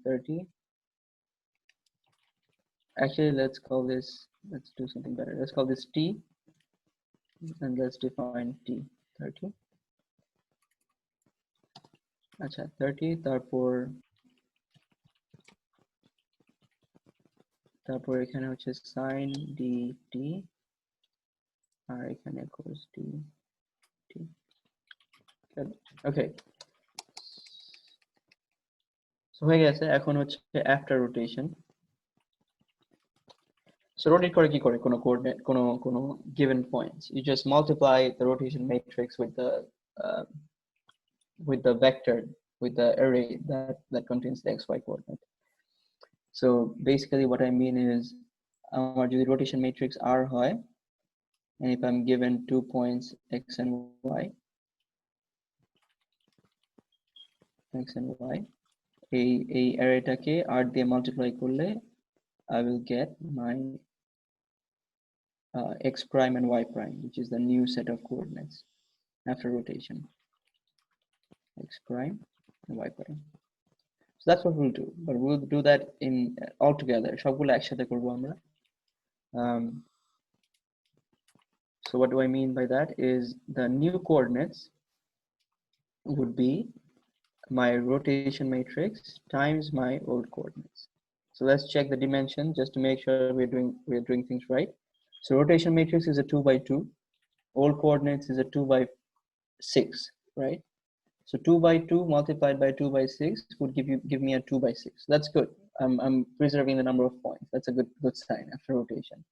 30. Actually, let's do something better. Let's call this t, and let's define t 30. 30 তারপর এখানে হচ্ছে sin dt আর এখানে cos dt. Okay, so হয়ে গেছে, এখন হচ্ছে after rotation. So rotate করে কি করে কোনো coordinate কোনো given points, you just multiply the rotation matrix with the vector, with the array that contains the xy coordinate. So basically what I mean is আমার যদি rotation matrix R হয়, and if I'm given 2 points x and y, এই arrayটাকে R দিয়ে multiply করলে I will get my x prime and y prime, which is the new set of coordinates after rotation. X prime and y prime. So that's what we'll do, but we'll do that in all together. সবগুলো একসাথে করব আমরা. So what do I mean by that is the new coordinates would be my rotation matrix times my old coordinates. So let's check the dimension just to make sure we're doing things right. So rotation matrix is a 2 by 2. Old coordinates is a 2 by 6, right? So 2 by 2 multiplied by 2 by 6 would give me a 2 by 6. That's good. I'm preserving the number of points. That's a good sign after rotation.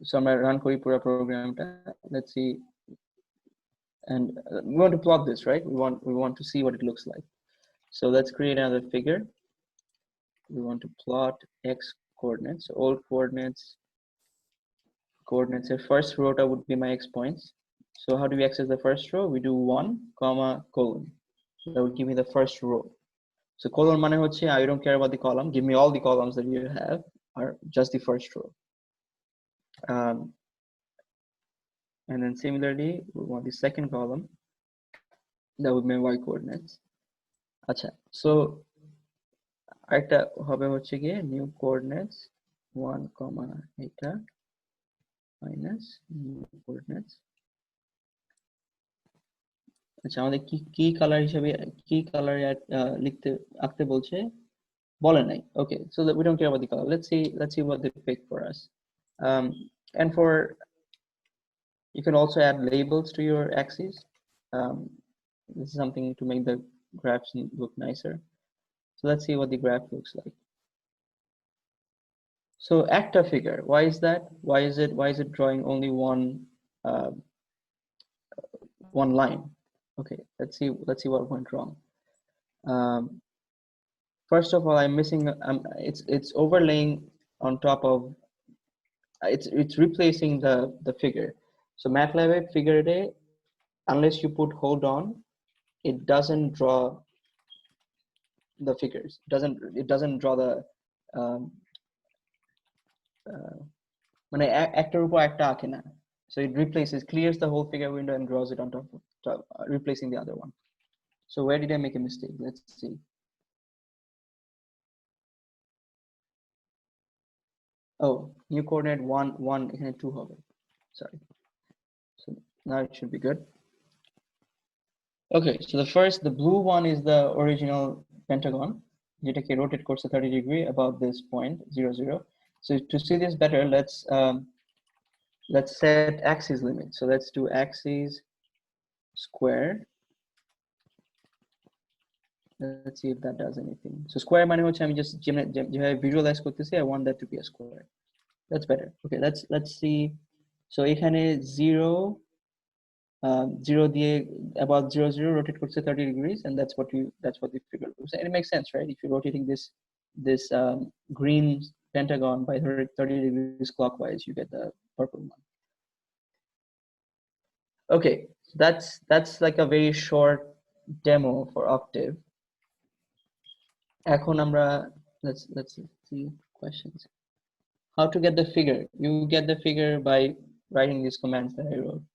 So I'm gonna run kori pura program. Let's see. And we want to plot this, right? We want to see what it looks like. So let's create another figure. We want to plot x coordinates. Old coordinates. The first row would be my x points. So how do we access the first row? We do 1, comma, colon. That would give me the first row. So colon mane hoche, I don't care about the column. Give me all the columns that you have, or just the first row. And then similarly, we want the second column. That would be my y coordinates. Acha. So আরেকটা হবে হচ্ছে গিয়ে new coordinates 1, comma, eta minus new coordinates. আচ্ছা আমাদের কি colour হিসেবে কি colour আঁকতে বলছে বলে নাই. Okay, so that we don't care about the color. Let's see what they pick for us. And for you can also add labels to your axes. This is something to make the graphs look nicer. So let's see what the graph looks like. So acta figure, why is that? Why is it drawing only one line? Okay, let's see what went wrong. First of all, I'm missing. It's overlaying on top of. It's replacing the figure. So MATLAB figure day, unless you put hold on, it doesn't draw the figures. It doesn't draw the মানে একটার উপর একটা আঁকে না. So it clears the whole figure window and draws it on top, replacing the other one. So where did I make a mistake? Let's see. Oh, new coordinate 1, 1, এখানে 2 হবে. Sorry. So now it should be good. Okay, so the blue one is the original pentagon. যেটাকে rotate করছে 30 degree about this point 0, 0. So to see this better, let's set axis limit. So let's do axis square. Let's see if that does anything. So square মানে হচ্ছে আমি just যেভাবে visualize করতেছি, I want that to be a square. That's better. Okay, let's see. So এখানে 0 দিয়ে about 0, 0 rotate করছে 30 degrees, and that's what the figure looks. And it makes sense, right? If you're rotating this green pentagon by 30 degrees clockwise, you get the purple one. Okay, that's like a very short demo for Octave. এখন আমরা let's see questions. How to get the figure? You get the figure by writing these commands that I wrote.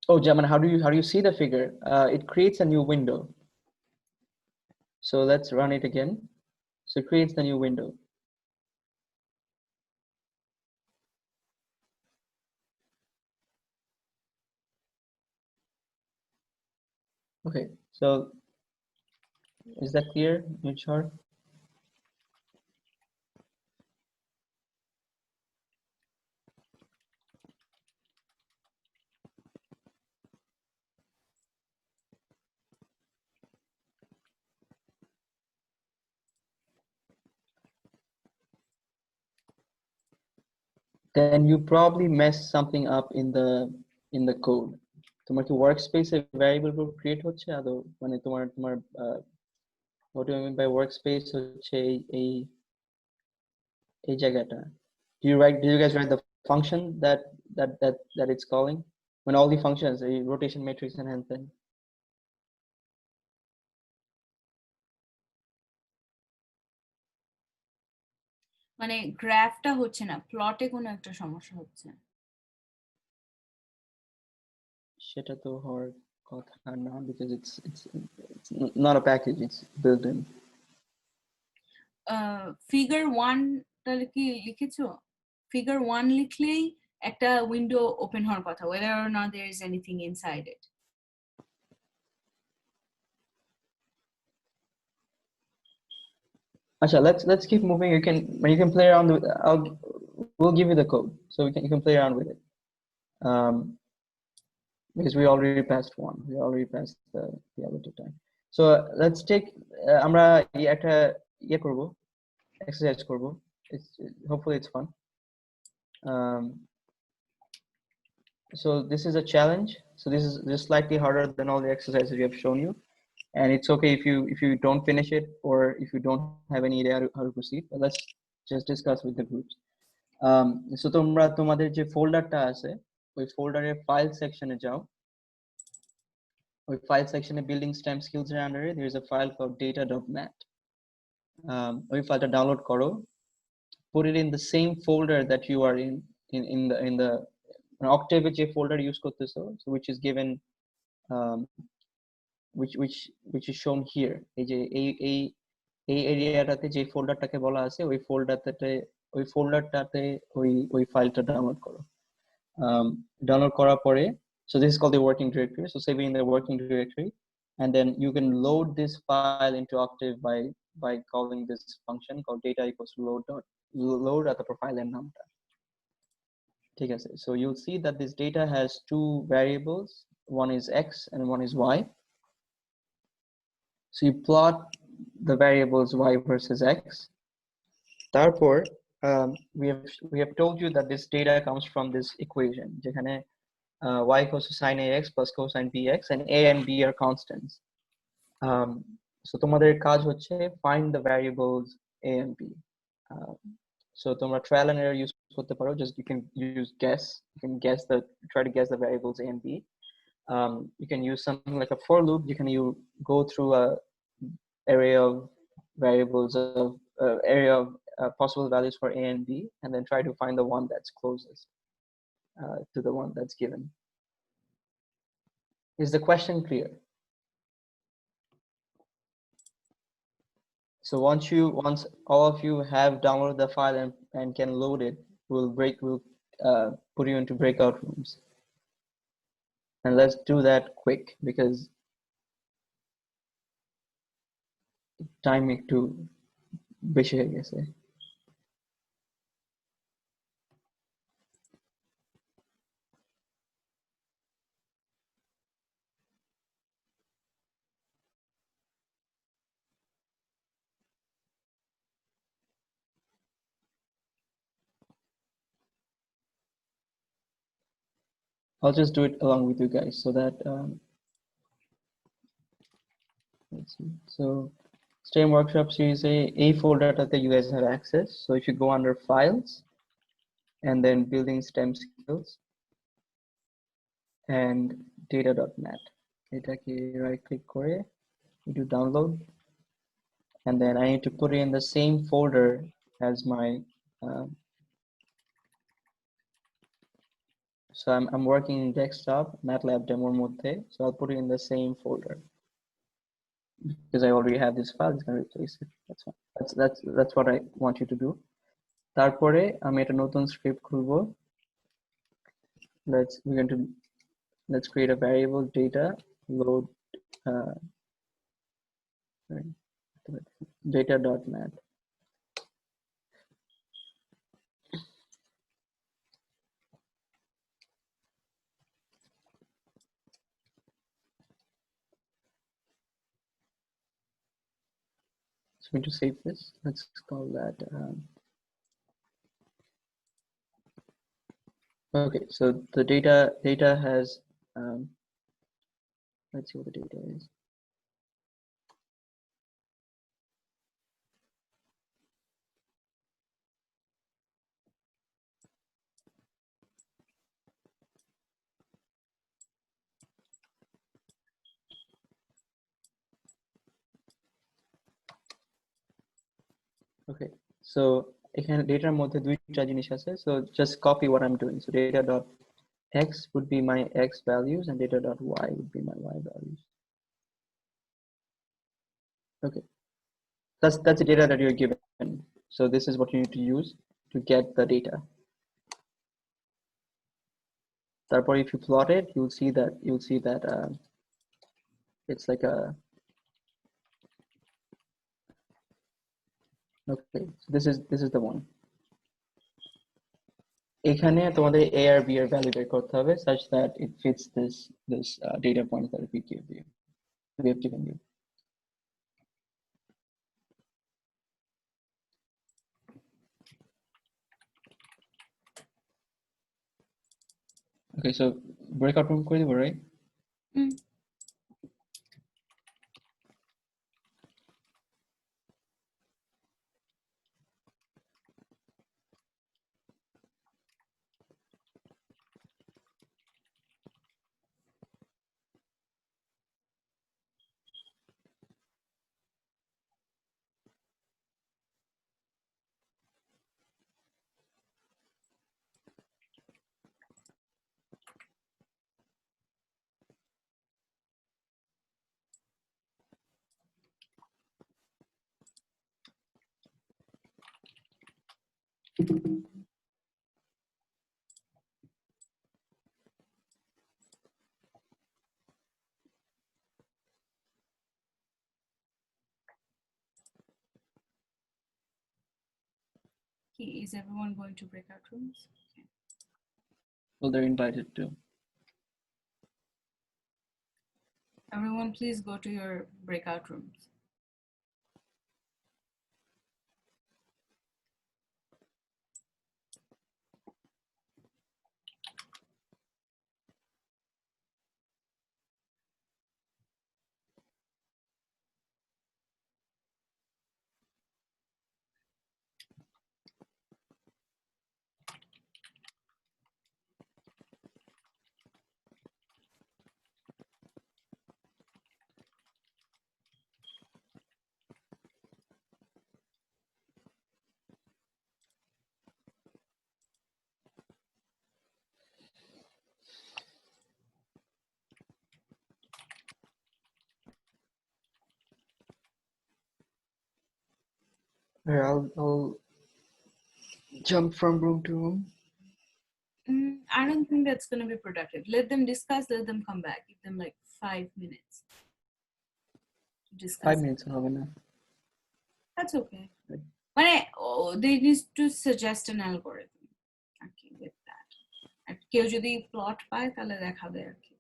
Oh, Jaman, how do you see the figure? It creates a new window. So let's run it again. So it creates the new window. Okay, so is that clear, Nishar? Then you probably messed something up in the code. তোমার কি workspace a variable create হচ্ছে আদৌ মানে তোমার what do I mean by workspace হচ্ছে এই জায়গাটা. Do you guys write the function that it's calling when all the functions a rotation matrix and anything? মানে গ্রাফটা হচ্ছে না, প্লটে কোনো একটা সমস্যা হচ্ছে। সেটা তো হওয়ার কথা না, because it's not a package, it's built in. Figure 1 তাহলে কি লিখেছো? ফিগার 1 লিখলেই একটা উইন্ডো ওপেন হওয়ার কথা, whether or not there is anything inside it. Asha, let's keep moving. You can play around with. We'll give you the code, so you can play around with it. Because we already passed one. We already passed the other two time. So let's take. আমরা একটা করব, exercise করব. Hopefully it's fun. So this is a challenge. So this is just slightly harder than all the exercises we have shown you, and it's okay if you don't finish it or if you don't have any idea how to proceed. But let's just discuss with the groups. So তোমরা তোমাদের যে ফোল্ডারটা আছে ওই ফোল্ডারের file সেকশনে যাও। ওই file সেকশনে building stamp skills এর আন্ডারে there is a file called data.mat. ওই ফাইলটা ডাউনলোড করো, put it in the same folder that you are in the Octave যে folder use করতেছো, so which is given which is shown here. এই যে এই এরিয়াটাতে যে ফোল্ডারটাকে বলা আছে ওই ফোল্ডারটাতে ওই ফাইলটা ডাউনলোড করো। ডাউনলোড করার পরে, so this is called the working directory, so save it in the working directory, and then you can load this file into Octave by calling this function called data equals to load at the profile and নামটা। ঠিক আছে, so you'll see that this data has two variables, one is x and one is y. So you plot the variables y versus x. Therefore, we have told you that this data comes from this equation যেখানে y equals to sine ax plus cosine bx, and a and b are constants. So তোমাদের কাজ হচ্ছে find the variables a and b. So তোমরা trial and error use করতে পারো, just you can use guess, try to guess the variables a and b. You can use something like a for loop. You go through a array of variables of area of possible values for a and b, and then try to find the one that's closest to the one that's given. Is the question clear? So once all of you have downloaded the file and can load it, we'll put you into breakout rooms. And let's do that quick because time একটু বেশি হয়ে গেছে। I'll just do it along with you guys so that let's see. So STEM workshop series A folder that you guys have access. So if you go under files and then building STEM skills and data.mat, এটাকে right click করে you do download, and then I need to put it in the same folder as my so I'm working in desktop MATLAB demo মধ্যে, so I'll put it in the same folder because I already have this file. It's going to replace it. That's fine. That's what I want you to do. তারপরে আমি একটা নতুন script খুলবো। Let's create a variable data load data.mat. So we need to save this. Let's call that okay, so the data has let's see what the data is. Okay, so এখানে ডেটার মধ্যে দুইটা জিনিস আছে, so just copy what I'm doing. So data.x would be my x values and data.y would be my y Okay, that's the data that you're given. So this is what you need to use to get the data. Therefore, if you plot it, you'll see that it's like a. Okay, so this is the one. এখানে তোমাদের a R b এর value বের করতে হবে such that it fits this data point that we have given you. Okay, so breakout room করে দিব, right? Is everyone going to breakout rooms? Okay. Well, they're invited to. Everyone, please go to your breakout rooms. Here, I'll jump from room to room. I don't think that's going to be productive. Let them discuss, let them come back. Give them like 5 minutes to discuss. 5 minutes হবে না. That's okay. But they need to suggest an algorithm. Okay, with that. আর কেউ যদি plot পায় তাহলে দেখাবে আর কি.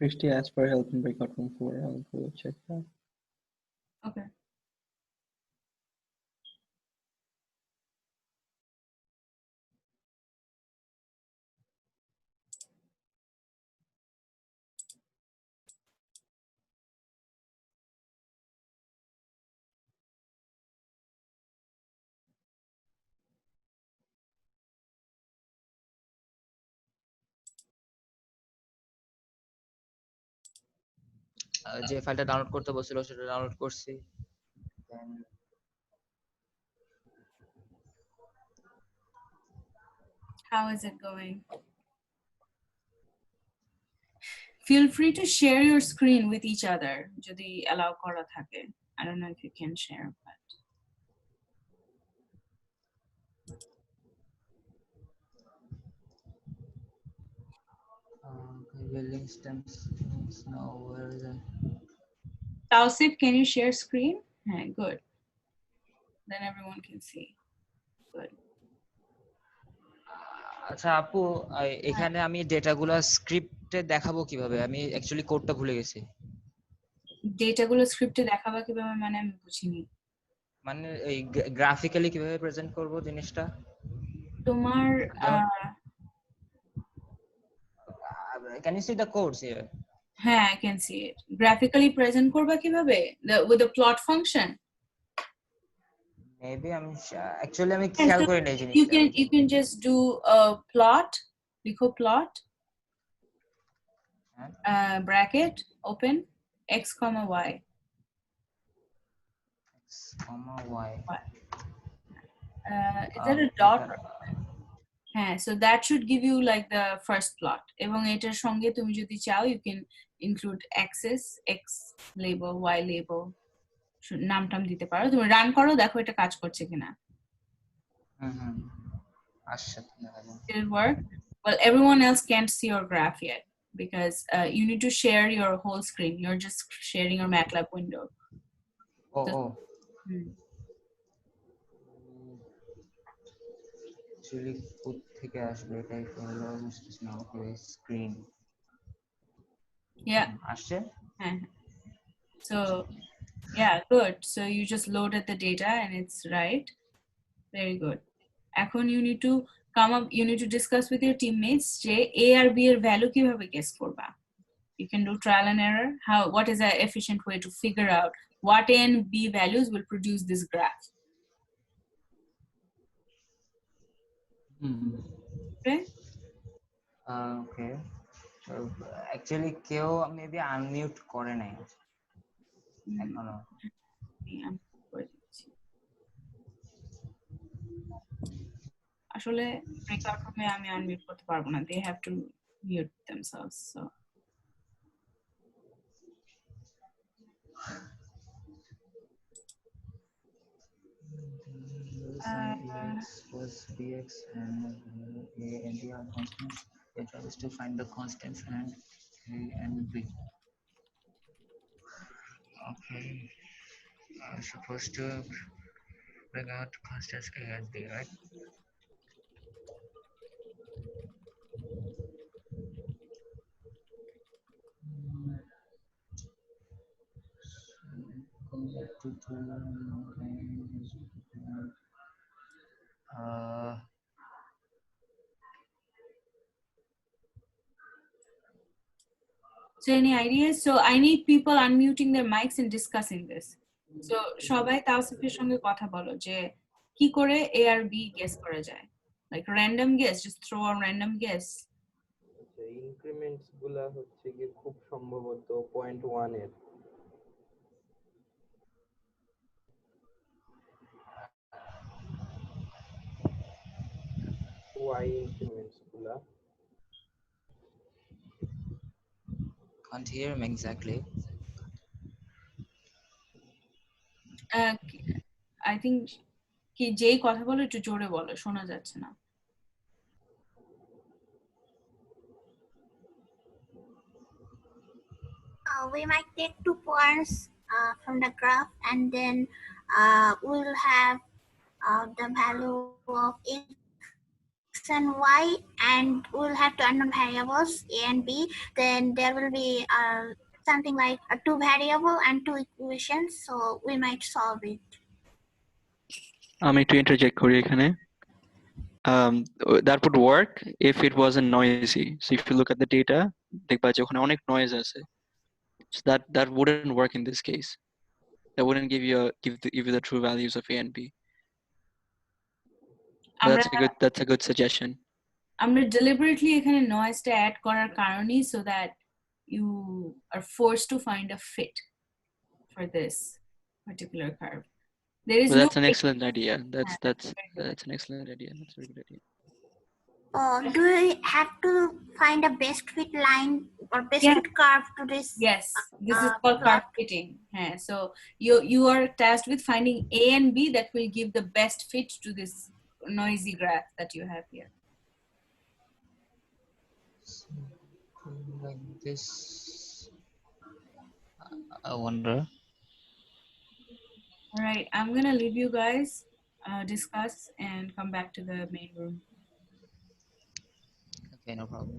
Christy asked for help in breakout room 4. I'll go check that. Okay. যে ফাইলটা ডাউনলোড করতে বলছিল সেটা ডাউনলোড করছি। How is it going? Feel free to share your screen with each other যদি allow করা থাকে. I don't know if you can share, but building stems. No, where is it? Tausif, can you share screen? Yeah, good. Then everyone can see. Good. আচ্ছা আপু, এখানে আমি ডেটাগুলো স্ক্রিপ্টে দেখাবো কিভাবে? আমি অ্যাকচুয়ালি কোডটা ভুলে গেছি। ডেটাগুলো স্ক্রিপ্টে দেখাবা কিভাবে মানে আমি বুঝিনি। মানে এই গ্রাফিক্যালি কিভাবে প্রেজেন্ট করব জিনিসটা? তোমার Can you see the codes here? হ্যাঁ, I can see it. Graphically present করবা কিভাবে? With the plot function? Maybe আমি অ্যাকচুয়ালি আমি And খেয়াল so করি না এই জিনিসটা। you can just do a plot, লিখো plot, bracket open x comma y. x, y Is that a dot? এটা হ্যাঁ, so that should give you like the first plot. এবং এটার সঙ্গে তুমি যদি চাও you can include axis, x label, y label, নাম টাম দিতে পারো। তুমি রান করো, দেখো এটা কাজ করছে কিনা। হুম আসছে দেখা যাবে। Did it work? Well, everyone else can't see your graph yet because you need to share your whole screen. You're just sharing your MATLAB window. ও So, ও hmm. অ্যাকচুয়ালি কোথা থেকে আসবে এটাই হলো বুঝতেছি না। Okay screen Yeah. আসছে। So yeah, good. So you just loaded the data and it's right. Very good. এখন you need to come up, you need to discuss with your teammates যে A আর B এর value কিভাবে guess করবা. You can do trial and error. What is an efficient way to figure out what A and B values will produce this graph? Okay. Okay actually কেউ maybe unmute করে নাই এখনো। আসলে breakout রুমে আমি unmute করতে পারবো না, they have to mute themselves. So Ax plus bx and a and b are constants. The job is to find the constants and a and b. Okay, I'm supposed to bring out constants a and b, right? Go back to so any ideas? So I need people unmuting their mics and discussing this. So সবাই তাওসিফের সঙ্গে কথা বলো যে কি করে A R B guess করা যায়, like random guess, just throw a random guess. ইনক্রিমেন্টস গুলা হচ্ছে কি খুব সম্ভবত 0.1 এর y ইনক্রিমেন্টস গুলা can't hear him exactly. I think কি যেই কথা বলো একটু জোরে বলো, শোনা যাচ্ছে না। We might take 2 points from the graph and then we'll have the value of x and y, and we'll have two unknown variables a and b. Then there will be something like a 2 variable and 2 equations, so we might solve it. আমি একটু interject করি এখানে. That would work if it wasn't noisy. So if you look at the data, দেখবা যে ওখানে অনেক noise আছে. So that wouldn't work in this case. That wouldn't give you the true values of A and B. But that's a good suggestion. আমরা deliberately এখানে নয়েজটা add করার কারণেই so that you are forced to find a fit for this particular curve. There is Well, no that's an excellent idea. That's an excellent idea. That's a very good idea. Do we have to find a best fit line or best Yeah. fit curve to this? Yes, this is called plot. curve fitting. Yeah, so you are tasked with finding A and B that will give the best fit to this noisy graph that you have here. Like this, I wonder. All right, I'm gonna leave you guys discuss and come back to the main room. Okay, no problem.